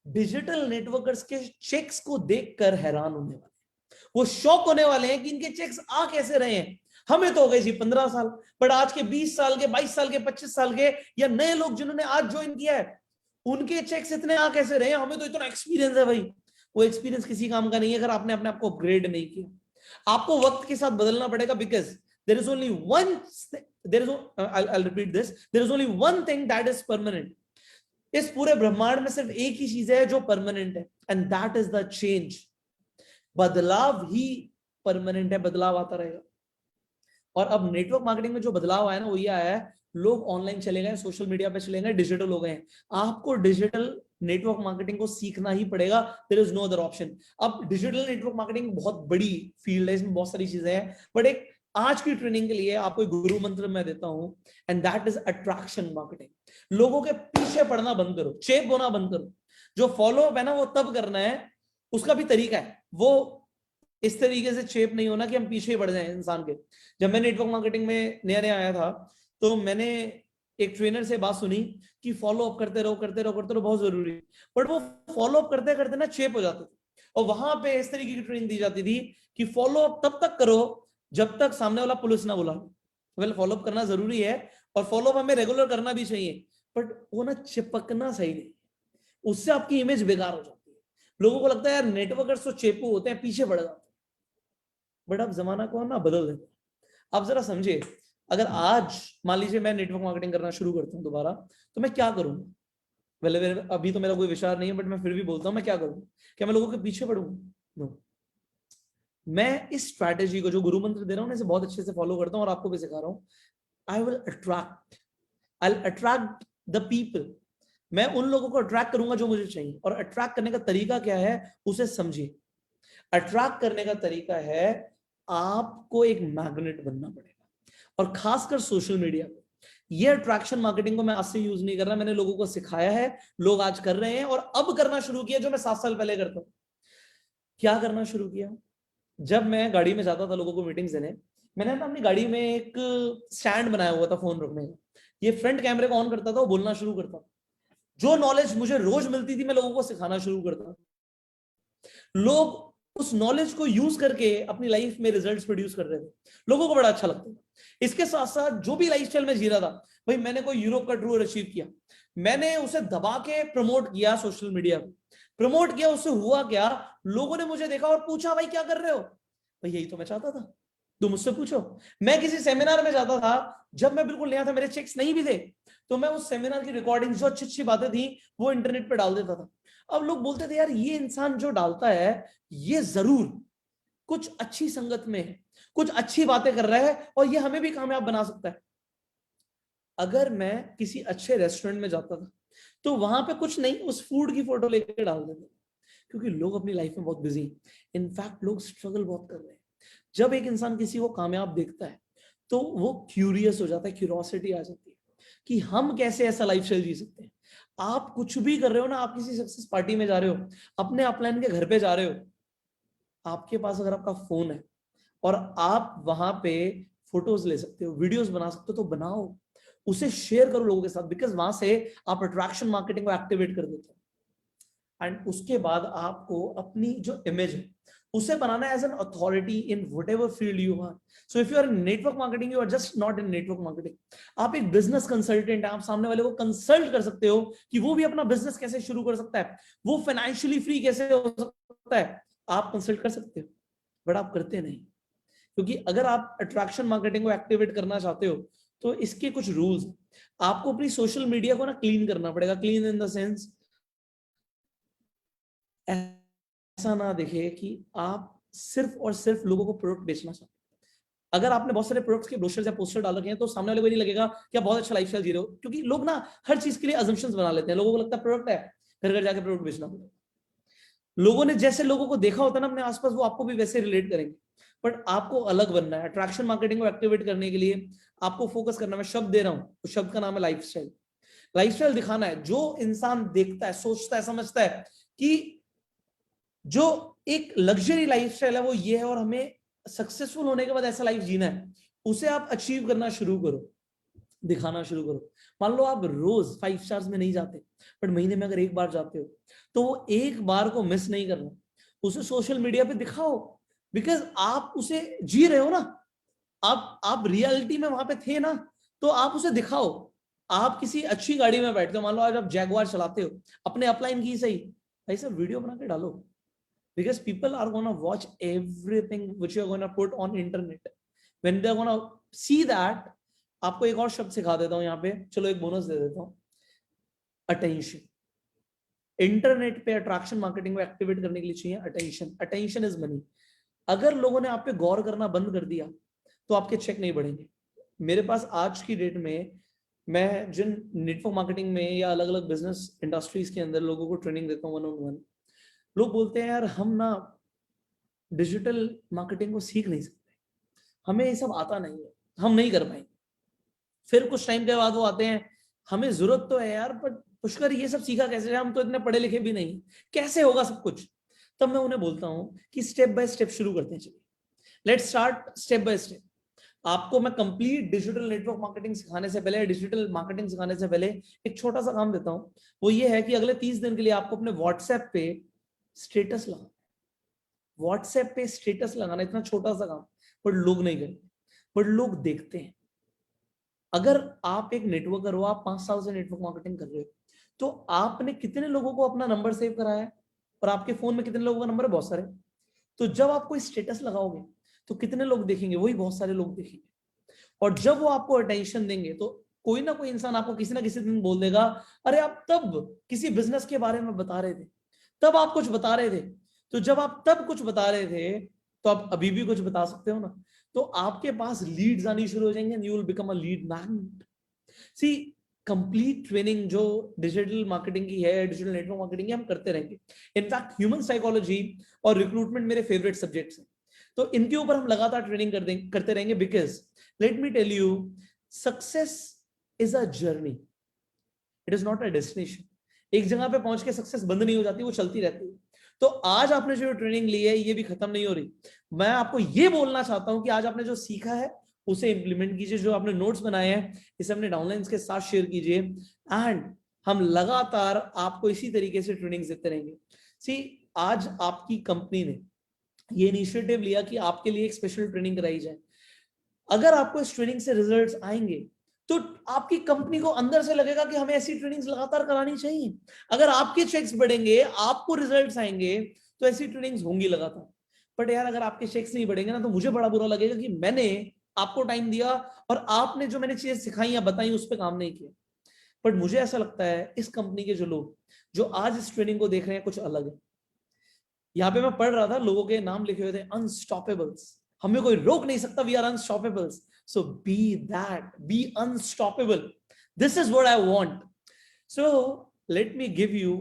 डिजिटल नेटवर्कर्स के चेक्स को देखकर हैरान होने वाले, वो शॉक होने वाले हैं कि इनके चेक्स आ कैसे रहे हैं। हमें तो हो गए जी 15 साल, बट आज के 20 साल के, 22 साल के, 25 साल के या नए लोग जिन्होंने आज ज्वाइन किया है, उनके चेक्स इतने आ कैसे रहे हैं। हमें तो इतना एक्सपीरियंस है भाई। वो एक्सपीरियंस किसी काम का नहीं है अगर आपने अपने आप को अपग्रेड नहीं किया। आपको वक्त के साथ बदलना पड़ेगा, because there is only one, there is, I repeat this, there is only one thing that is permanent. इस पूरे ब्रह्मांड में सिर्फ एक ही चीज है जो परमानेंट है, and that is the change. बदलाव ही परमानेंट है, बदलाव आता रहेगा। और अब नेटवर्क मार्केटिंग में जो बदलाव आया ना वो ये आया है, लोग ऑनलाइन चले गए, सोशल मीडिया पे चले गए, डिजिटल हो गए हैं। आपको डिजिटल नेटवर्क मार्केटिंग को सीखना ही पड़ेगा, there is no other option. अब डिजिटल नेटवर्क मार्केटिंग बहुत बड़ी फील्ड है, इसमें बहुत सारी चीजें हैं, बट एक आज की ट्रेनिंग के लिए आपको एक गुरु मंत्र मैं देता हूं, and that is attraction marketing. लोगों के पीछे पड़ना बंद करो, चेप होना बंद करो। जो फॉलो अप है ना वो तब करना है, उसका भी तरीका है, वो इस तरीके से चेप नहीं होना कि हम पीछे पड़ जाएं इंसान के। जब मैं नेटवर्क मार्केटिंग में नया नया आया था तो मैंने एक ट्रेनर से बात सुनी कि फॉलो अप करते रहो करते रहो करते रहो, बहुत जरूरी है। बट वो फॉलो अप करते करते ना चेप हो जाते थे, और वहां पे इस तरीके की ट्रेनिंग दी जाती थी कि फॉलो अप तब तक करो जब तक सामने वाला पुलिस ना बुला। वेल, फॉलो अप करना जरूरी है और फॉलो अप हमें रेगुलर करना भी चाहिए, बट वो ना चिपकना सही नहीं, उससे आपकी इमेज बेकार हो जाती है। लोगों को लगता है यार नेटवर्कर्स तो चेपू होते हैं, पीछे पड़ जाते हैं, बट अब जमाना को ना बदल देते हैं। आप जरा समझे, अगर आज मान लीजिए मैं नेटवर्क मार्केटिंग करना शुरू करता हूं दोबारा, तो मैं क्या करूंगा? पहले अभी तो मेरा कोई विचार नहीं है, बट मैं फिर भी बोलता हूं, मैं क्या करूंगा? क्या मैं लोगों के पीछे पड़ूंगा? नो। मैं इस स्ट्रैटेजी को, जो गुरु मंत्र दे रहा हूं, इसे बहुत अच्छे से फॉलो करता हूं और आपको भी सिखा रहा हूं। I will attract the people मैं उन लोगों को अट्रैक्ट करूंगा जो मुझे चाहिए। और अट्रैक्ट करने का तरीका क्या है, उसे समझिए। अट्रैक्ट करने का तरीका है आपको एक मैग्नेट बनना पड़ेगा, और खासकर सोशल मीडिया पे। ये अट्रैक्शन मार्केटिंग को मैं आज से यूज नहीं कर रहा, मैंने लोगों को सिखाया है, लोग आज कर रहे हैं, और अब करना शुरू किया जो मैं 7 साल पहले करता हूं। क्या करना शुरू किया? जब मैं गाड़ी में जाता था लोगों को मीटिंग्स देने, मैंने ना अपनी गाड़ी में एक स्टैंड बनाया हुआ था फोन रखने का। ये फ्रंट कैमरे को ऑन करता था, वो बोलना शुरू करता। जो नॉलेज मुझे रोज मिलती थी मैं लोगों को सिखाना शुरू करता। लोग उस नॉलेज को यूज करके अपनी लाइफ में रिजल्ट्स प्रोड्यूस कर रहे थे, लोगों को बड़ा अच्छा लगता था। इसके साथ साथ जो भी लाइफस्टाइल में जी रहा था, भाई मैंने कोई यूरोप का टूर अचीव किया, मैंने उसे दबा के प्रमोट किया सोशल मीडिया पे, प्रमोट किया। उससे हुआ क्या, लोगों ने मुझे देखा और पूछा भाई क्या कर रहे हो? भाई यही तो मैं चाहता था, तुम मुझसे पूछो। मैं किसी सेमिनार में जाता था, जब मैं बिल्कुल नया था, मेरे चेक्स नहीं भी थे, तो मैं उस सेमिनार की रिकॉर्डिंग जो अच्छी अच्छी बातें थी वो इंटरनेट पे डाल देता था। अब लोग बोलते थे यार ये इंसान जो डालता है ये जरूर कुछ अच्छी संगत में है, कुछ अच्छी बातें कर रहा है, और ये हमें भी कामयाब बना सकता है। अगर मैं किसी अच्छे रेस्टोरेंट में जाता था तो वहां पे कुछ नहीं, उस फूड की फोटो लेकर डाल देते, क्योंकि लोग अपनी लाइफ में बहुत बिजी हैं। इनफैक्ट लोग स्ट्रगल बहुत कर रहे हैं। जब एक इंसान किसी को कामयाब देखता है तो वो क्यूरियस हो जाता है, क्यूरियोसिटी आ जाती है कि हम कैसे ऐसा लाइफस्टाइल जी सकते हैं। आप कुछ भी कर रहे हो ना, आप किसी सक्सेस पार्टी में जा रहे हो, अपने अपलाइन के घर पे जा रहे हो, आपके पास अगर आपका फोन है और आप वहां पे फोटोज ले सकते हो, वीडियोस बना सकते हो, तो बनाओ, उसे शेयर करो लोगों के साथ, बिकॉज वहां से आप अट्रैक्शन मार्केटिंग को एक्टिवेट कर देते हो। एंड उसके बाद आपको अपनी जो इमेज है उसे बनाना है as an authority in whatever field you are. So if you are in network marketing, you are just not in network marketing, आप एक बिजनेस कंसल्टेंट है, आप सामने वाले को कंसल्ट कर सकते हो कि वो भी अपना बिजनेस कैसे शुरू कर सकता है, वो फाइनेंशियली फ्री कैसे हो सकता है, आप कंसल्ट कर सकते हो। बट आप करते नहीं, क्योंकि अगर आप अट्रैक्शन मार्केटिंग को एक्टिवेट करना चाहते हो तो इसके कुछ रूल्स। आपको अपनी सोशल मीडिया को ना क्लीन करना पड़ेगा। क्लीन इन द सेंस, ऐसा ना दिखे कि आप सिर्फ और सिर्फ लोगों को प्रोडक्ट बेचना चाहते हैं। अगर आपने बहुत सारे प्रोडक्ट्स के ब्रोशर्स या पोस्टर डाल रखे हैं तो सामने वाले को नहीं लगेगा कि आप बहुत अच्छा लाइफस्टाइल जी रहे हो, क्योंकि लोग ना हर चीज के लिए अजम्पशंस बना लेते हैं। लोगों को लगता है प्रोडक्ट है, घर घर जाके प्रोडक्ट बेचना पड़ेगा। लोगों ने जैसे लोगों को देखा होता है ना अपने आसपास, वो आपको भी वैसे रिलेट करेंगे। बट आपको अलग बनना है। अट्रैक्शन मार्केटिंग को एक्टिवेट करने के लिए आपको फोकस करना है। मैं शब्द दे रहा हूं, तो शब्द का नाम है लाइफस्टाइल। लाइफस्टाइल दिखाना है। जो इंसान देखता है, सोचता है, समझता है कि जो एक लग्जरी लाइफस्टाइल है वो ये है, और हमें सक्सेसफुल होने के बाद ऐसा लाइफ जीना है, उसे आप अचीव करना शुरू करो, दिखाना शुरू करो। मान लो आप रोज 5 स्टार्स में नहीं जाते, बट महीने में अगर एक बार जाते हो, तो वो एक बार को मिस नहीं करना, उसे सोशल मीडिया पे दिखाओ, बिकॉज आप उसे जी रहे हो ना, आप रियलिटी में वहां पे थे ना, तो आप उसे दिखाओ। आप किसी अच्छी गाड़ी में बैठते हो, मान लो आज आप जैगुआर चलाते हो, अपने अपलाइन की सही, भाई सब वीडियो बना के डालो, because people are going to watch everything which you are going to put on internet. When they are going to see that, आपको एक और शब्द सिखा देता हूं यहाँ पे, चलो एक बोनस दे देता हूं, अटेंशन। इंटरनेट पे अट्रैक्शन मार्केटिंग को एक्टिवेट करने के लिए चाहिए अटेंशन। Attention is money. अगर लोगों ने आप पे गौर करना बंद कर दिया तो आपके चेक नहीं बढ़ेंगे। मेरे पास आज की डेट में, मैं जिन नेटवर्क मार्केटिंग में या अलग अलग बिजनेस इंडस्ट्रीज के अंदर लोगों को ट्रेनिंग देता हूँ 1-on-1, लोग बोलते हैं यार हम ना डिजिटल मार्केटिंग को सीख नहीं सकते, हमें ये सब आता नहीं है, हम नहीं कर पाएंगे। फिर कुछ टाइम के बाद वो आते हैं, हमें जरूरत तो है यार, पर पुष्कर ये सब सीखा कैसे, हम तो इतने पढ़े लिखे भी नहीं, कैसे होगा सब कुछ। तब मैं उन्हें बोलता हूं कि स्टेप बाय स्टेप शुरू करते हैं, चलिए let's start step by step. आपको मैं कंप्लीट डिजिटल नेटवर्क मार्केटिंग सिखाने से पहले, डिजिटल मार्केटिंग सिखाने से पहले एक छोटा सा काम देता हूं। वो ये है कि अगले 30 दिन के लिए आपको अपने व्हाट्सएप पे स्टेटस लगाना। व्हाट्सएप पे स्टेटस लगाना इतना छोटा सा काम, पर लोग नहीं करते, पर लोग देखते हैं। अगर आप एक नेटवर्कर हो, आप 5 साल से नेटवर्क मार्केटिंग कर रहे हो, तो आपने कितने लोगों को अपना नंबर सेव कराया है, और आपके फोन में कितने लोगों का नंबर है? बहुत सारे। तो जब आप कोई स्टेटस लगाओगे तो कितने लोग देखेंगे? वही बहुत सारे लोग देखेंगे। और जब वो आपको अटेंशन देंगे तो कोई ना कोई इंसान आपको किसी ना किसी दिन बोल देगा, अरे आप तब किसी बिजनेस के बारे में बता रहे थे, तब आप कुछ बता रहे थे। तो जब आप तब कुछ बता रहे थे तो आप अभी भी कुछ बता सकते हो ना। तो आपके पास लीड्स आनी शुरू हो जाएंगे, and you will become a lead magnet. See, complete training जो डिजिटल मार्केटिंग की है, डिजिटल नेटवर्क मार्केटिंग की, हम करते रहेंगे। इनफैक्ट ह्यूमन साइकोलॉजी और रिक्रूटमेंट मेरे फेवरेट सब्जेक्ट्स हैं, तो इनके ऊपर हम लगातार ट्रेनिंग करते रहेंगे। Because let me tell you, success is a journey, it is not a destination. एक जगह पे पहुंच के सक्सेस बंद नहीं हो जाती, वो चलती रहती है। तो आज आपने जो ट्रेनिंग ली है ये भी खत्म नहीं हो रही। मैं आपको ये बोलना चाहता हूं कि आज आपने जो सीखा है उसे इंप्लीमेंट कीजिए। जो आपने नोट्स बनाए हैं इसे अपने डाउनलाइंस के साथ शेयर कीजिए, एंड हम लगातार आपको इसी तरीके से ट्रेनिंग देते रहेंगे। सी, आज आपकी कंपनी ने ये इनिशिएटिव लिया कि आपके लिए एक स्पेशल ट्रेनिंग कराई जाए। अगर आपको इस ट्रेनिंग से रिजल्ट्स आएंगे तो आपकी कंपनी को अंदर से लगेगा कि हमें ऐसी ट्रेनिंग्स लगातार करानी चाहिए। अगर आपके चेक्स बढ़ेंगे, आपको रिजल्ट्स आएंगे, तो ऐसी ट्रेनिंग्स होंगी लगातार। बट यार, अगर आपके चेक्स नहीं बढ़ेंगे ना, तो मुझे बड़ा बुरा लगेगा कि मैंने आपको टाइम दिया और आपने जो मैंने चीजें सिखाई या बताई उस पर काम नहीं किया। बट मुझे ऐसा लगता है इस कंपनी के जो लोग जो आज इस ट्रेनिंग को देख रहे हैं कुछ अलग है। यहाँ पे मैं पढ़ रहा था, लोगों के नाम लिखे हुए थे, अनस्टॉपेबल्स, हमें कोई रोक नहीं सकता, we are unstoppables. So be that, be unstoppable, this is what I want. So let me give you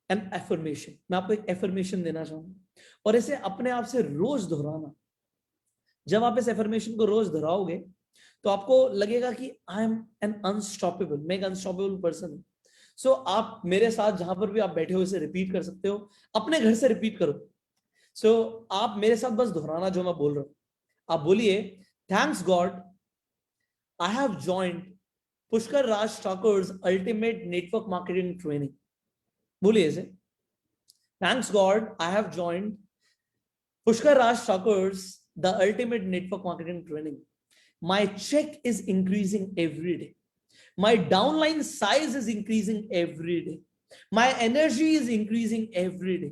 an affirmation. मैं आपको एक एफर्मेशन देना चाहूंगा और इसे अपने आप से रोज दोहराना। जब आप इस एफर्मेशन को रोज दोहराओगे तो आपको लगेगा कि आई एम एन अनस्टॉपेबल, मैं एक अनस्टॉपेबल पर्सन हूं। सो आप मेरे साथ जहां पर भी आप बैठे हो इसे रिपीट कर सकते हो, अपने घर से रिपीट करो। सो आप मेरे साथ बस दोहराना जो मैं बोल रहा हूं। आप बोलिए, thanks God I have joined Pushkar Raj Thakur's ultimate network marketing training. बोलिए इसे, thanks God I have joined Pushkar Raj Thakur's the ultimate network marketing training. My check is increasing every day. My downline size is increasing every day. My energy is increasing every day.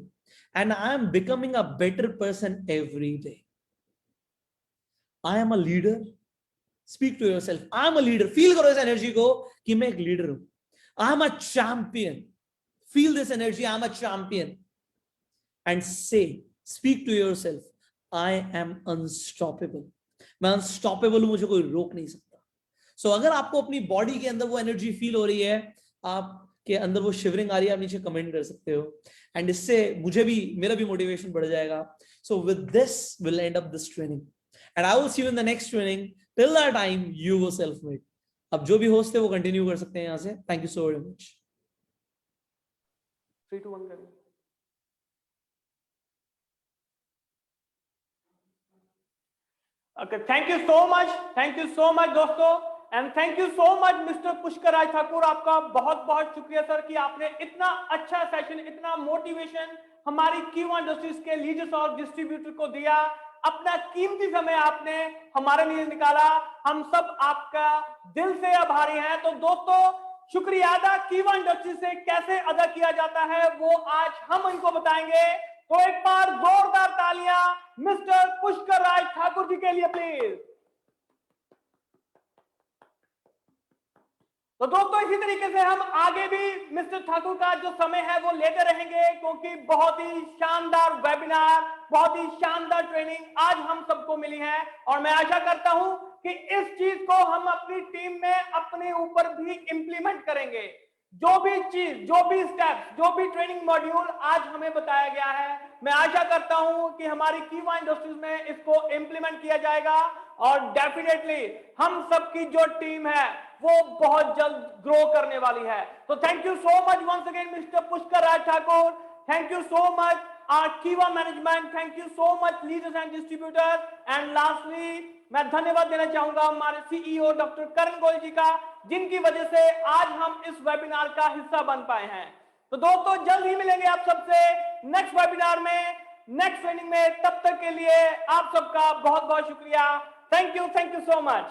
And I am becoming a better person every day. I am a leader. Speak to yourself. I am a leader. Feel करो इस energy को कि मैं एक leader हूं. I am a champion. Feel this energy. I am a champion. And say, speak to yourself, I am unstoppable. मैं unstoppable हूं, मुझे कोई रोक नहीं सकता। सो अगर आपको अपनी बॉडी के अंदर वो एनर्जी फील हो रही है, आपके अंदर वो शिवरिंग आ रही है, आप नीचे कमेंट कर सकते हो, एंड इससे मुझे भी, मेरा भी मोटिवेशन बढ़ जाएगा। So with this will and up this training and I will see you in the next training. Till that time you वो सेल्फ मेड। अब जो भी होस्ट है वो कंटिन्यू कर सकते हैं यहां से। Thank you so very much. 3 2 1 करें। Okay, thank you so much दोस्तों, and thank you so much mister Pushkar Raj Thakur. आपका बहुत बहुत शुक्रिया सर कि आपने इतना अच्छा सेशन, इतना मोटिवेशन हमारी Q1 इंडस्ट्रीज के लीडर्स और डिस्ट्रीब्यूटर को दिया। अपना कीमती समय आपने हमारे लिए निकाला, हम सब आपका दिल से आभारी हैं। तो दोस्तों, शुक्रिया अदा Q1 इंडस्ट्रीज से कैसे अदा किया जाता है वो आज हम इनको बताएंगे। तो एक बार जोरदार तालियां मिस्टर पुष्कर राज ठाकुर जी के लिए प्लीज। तो दोस्तों, इसी तरीके से हम आगे भी मिस्टर ठाकुर का जो समय है वो लेते रहेंगे, क्योंकि बहुत ही शानदार वेबिनार, बहुत ही शानदार ट्रेनिंग आज हम सबको मिली है। और मैं आशा करता हूं कि इस चीज को हम अपनी टीम में अपने ऊपर भी इंप्लीमेंट करेंगे। जो भी चीज, जो भी स्टेप्स, जो भी ट्रेनिंग मॉड्यूल आज हमें बताया गया है, मैं आशा करता हूं कि हमारी Q1 इंडस्ट्रीज में इसको इंप्लीमेंट किया जाएगा और डेफिनेटली हम सबकी जो टीम है वो बहुत जल्द ग्रो करने वाली है। तो thank you so much once again mister Pushkar Raj Thakur. Thank you so much our Q1 management, thank you so much leaders and distributors, and lastly मैं धन्यवाद देना चाहूंगा हमारे CEO डॉक्टर करण गोयल जी का, जिनकी वजह से आज हम इस वेबिनार का हिस्सा बन पाए हैं। तो दोस्तों, जल्द ही मिलेंगे आप सबसे नेक्स्ट वेबिनार में, नेक्स्ट ट्रेनिंग में। तब तक के लिए आप सबका बहुत बहुत शुक्रिया। Thank you so much.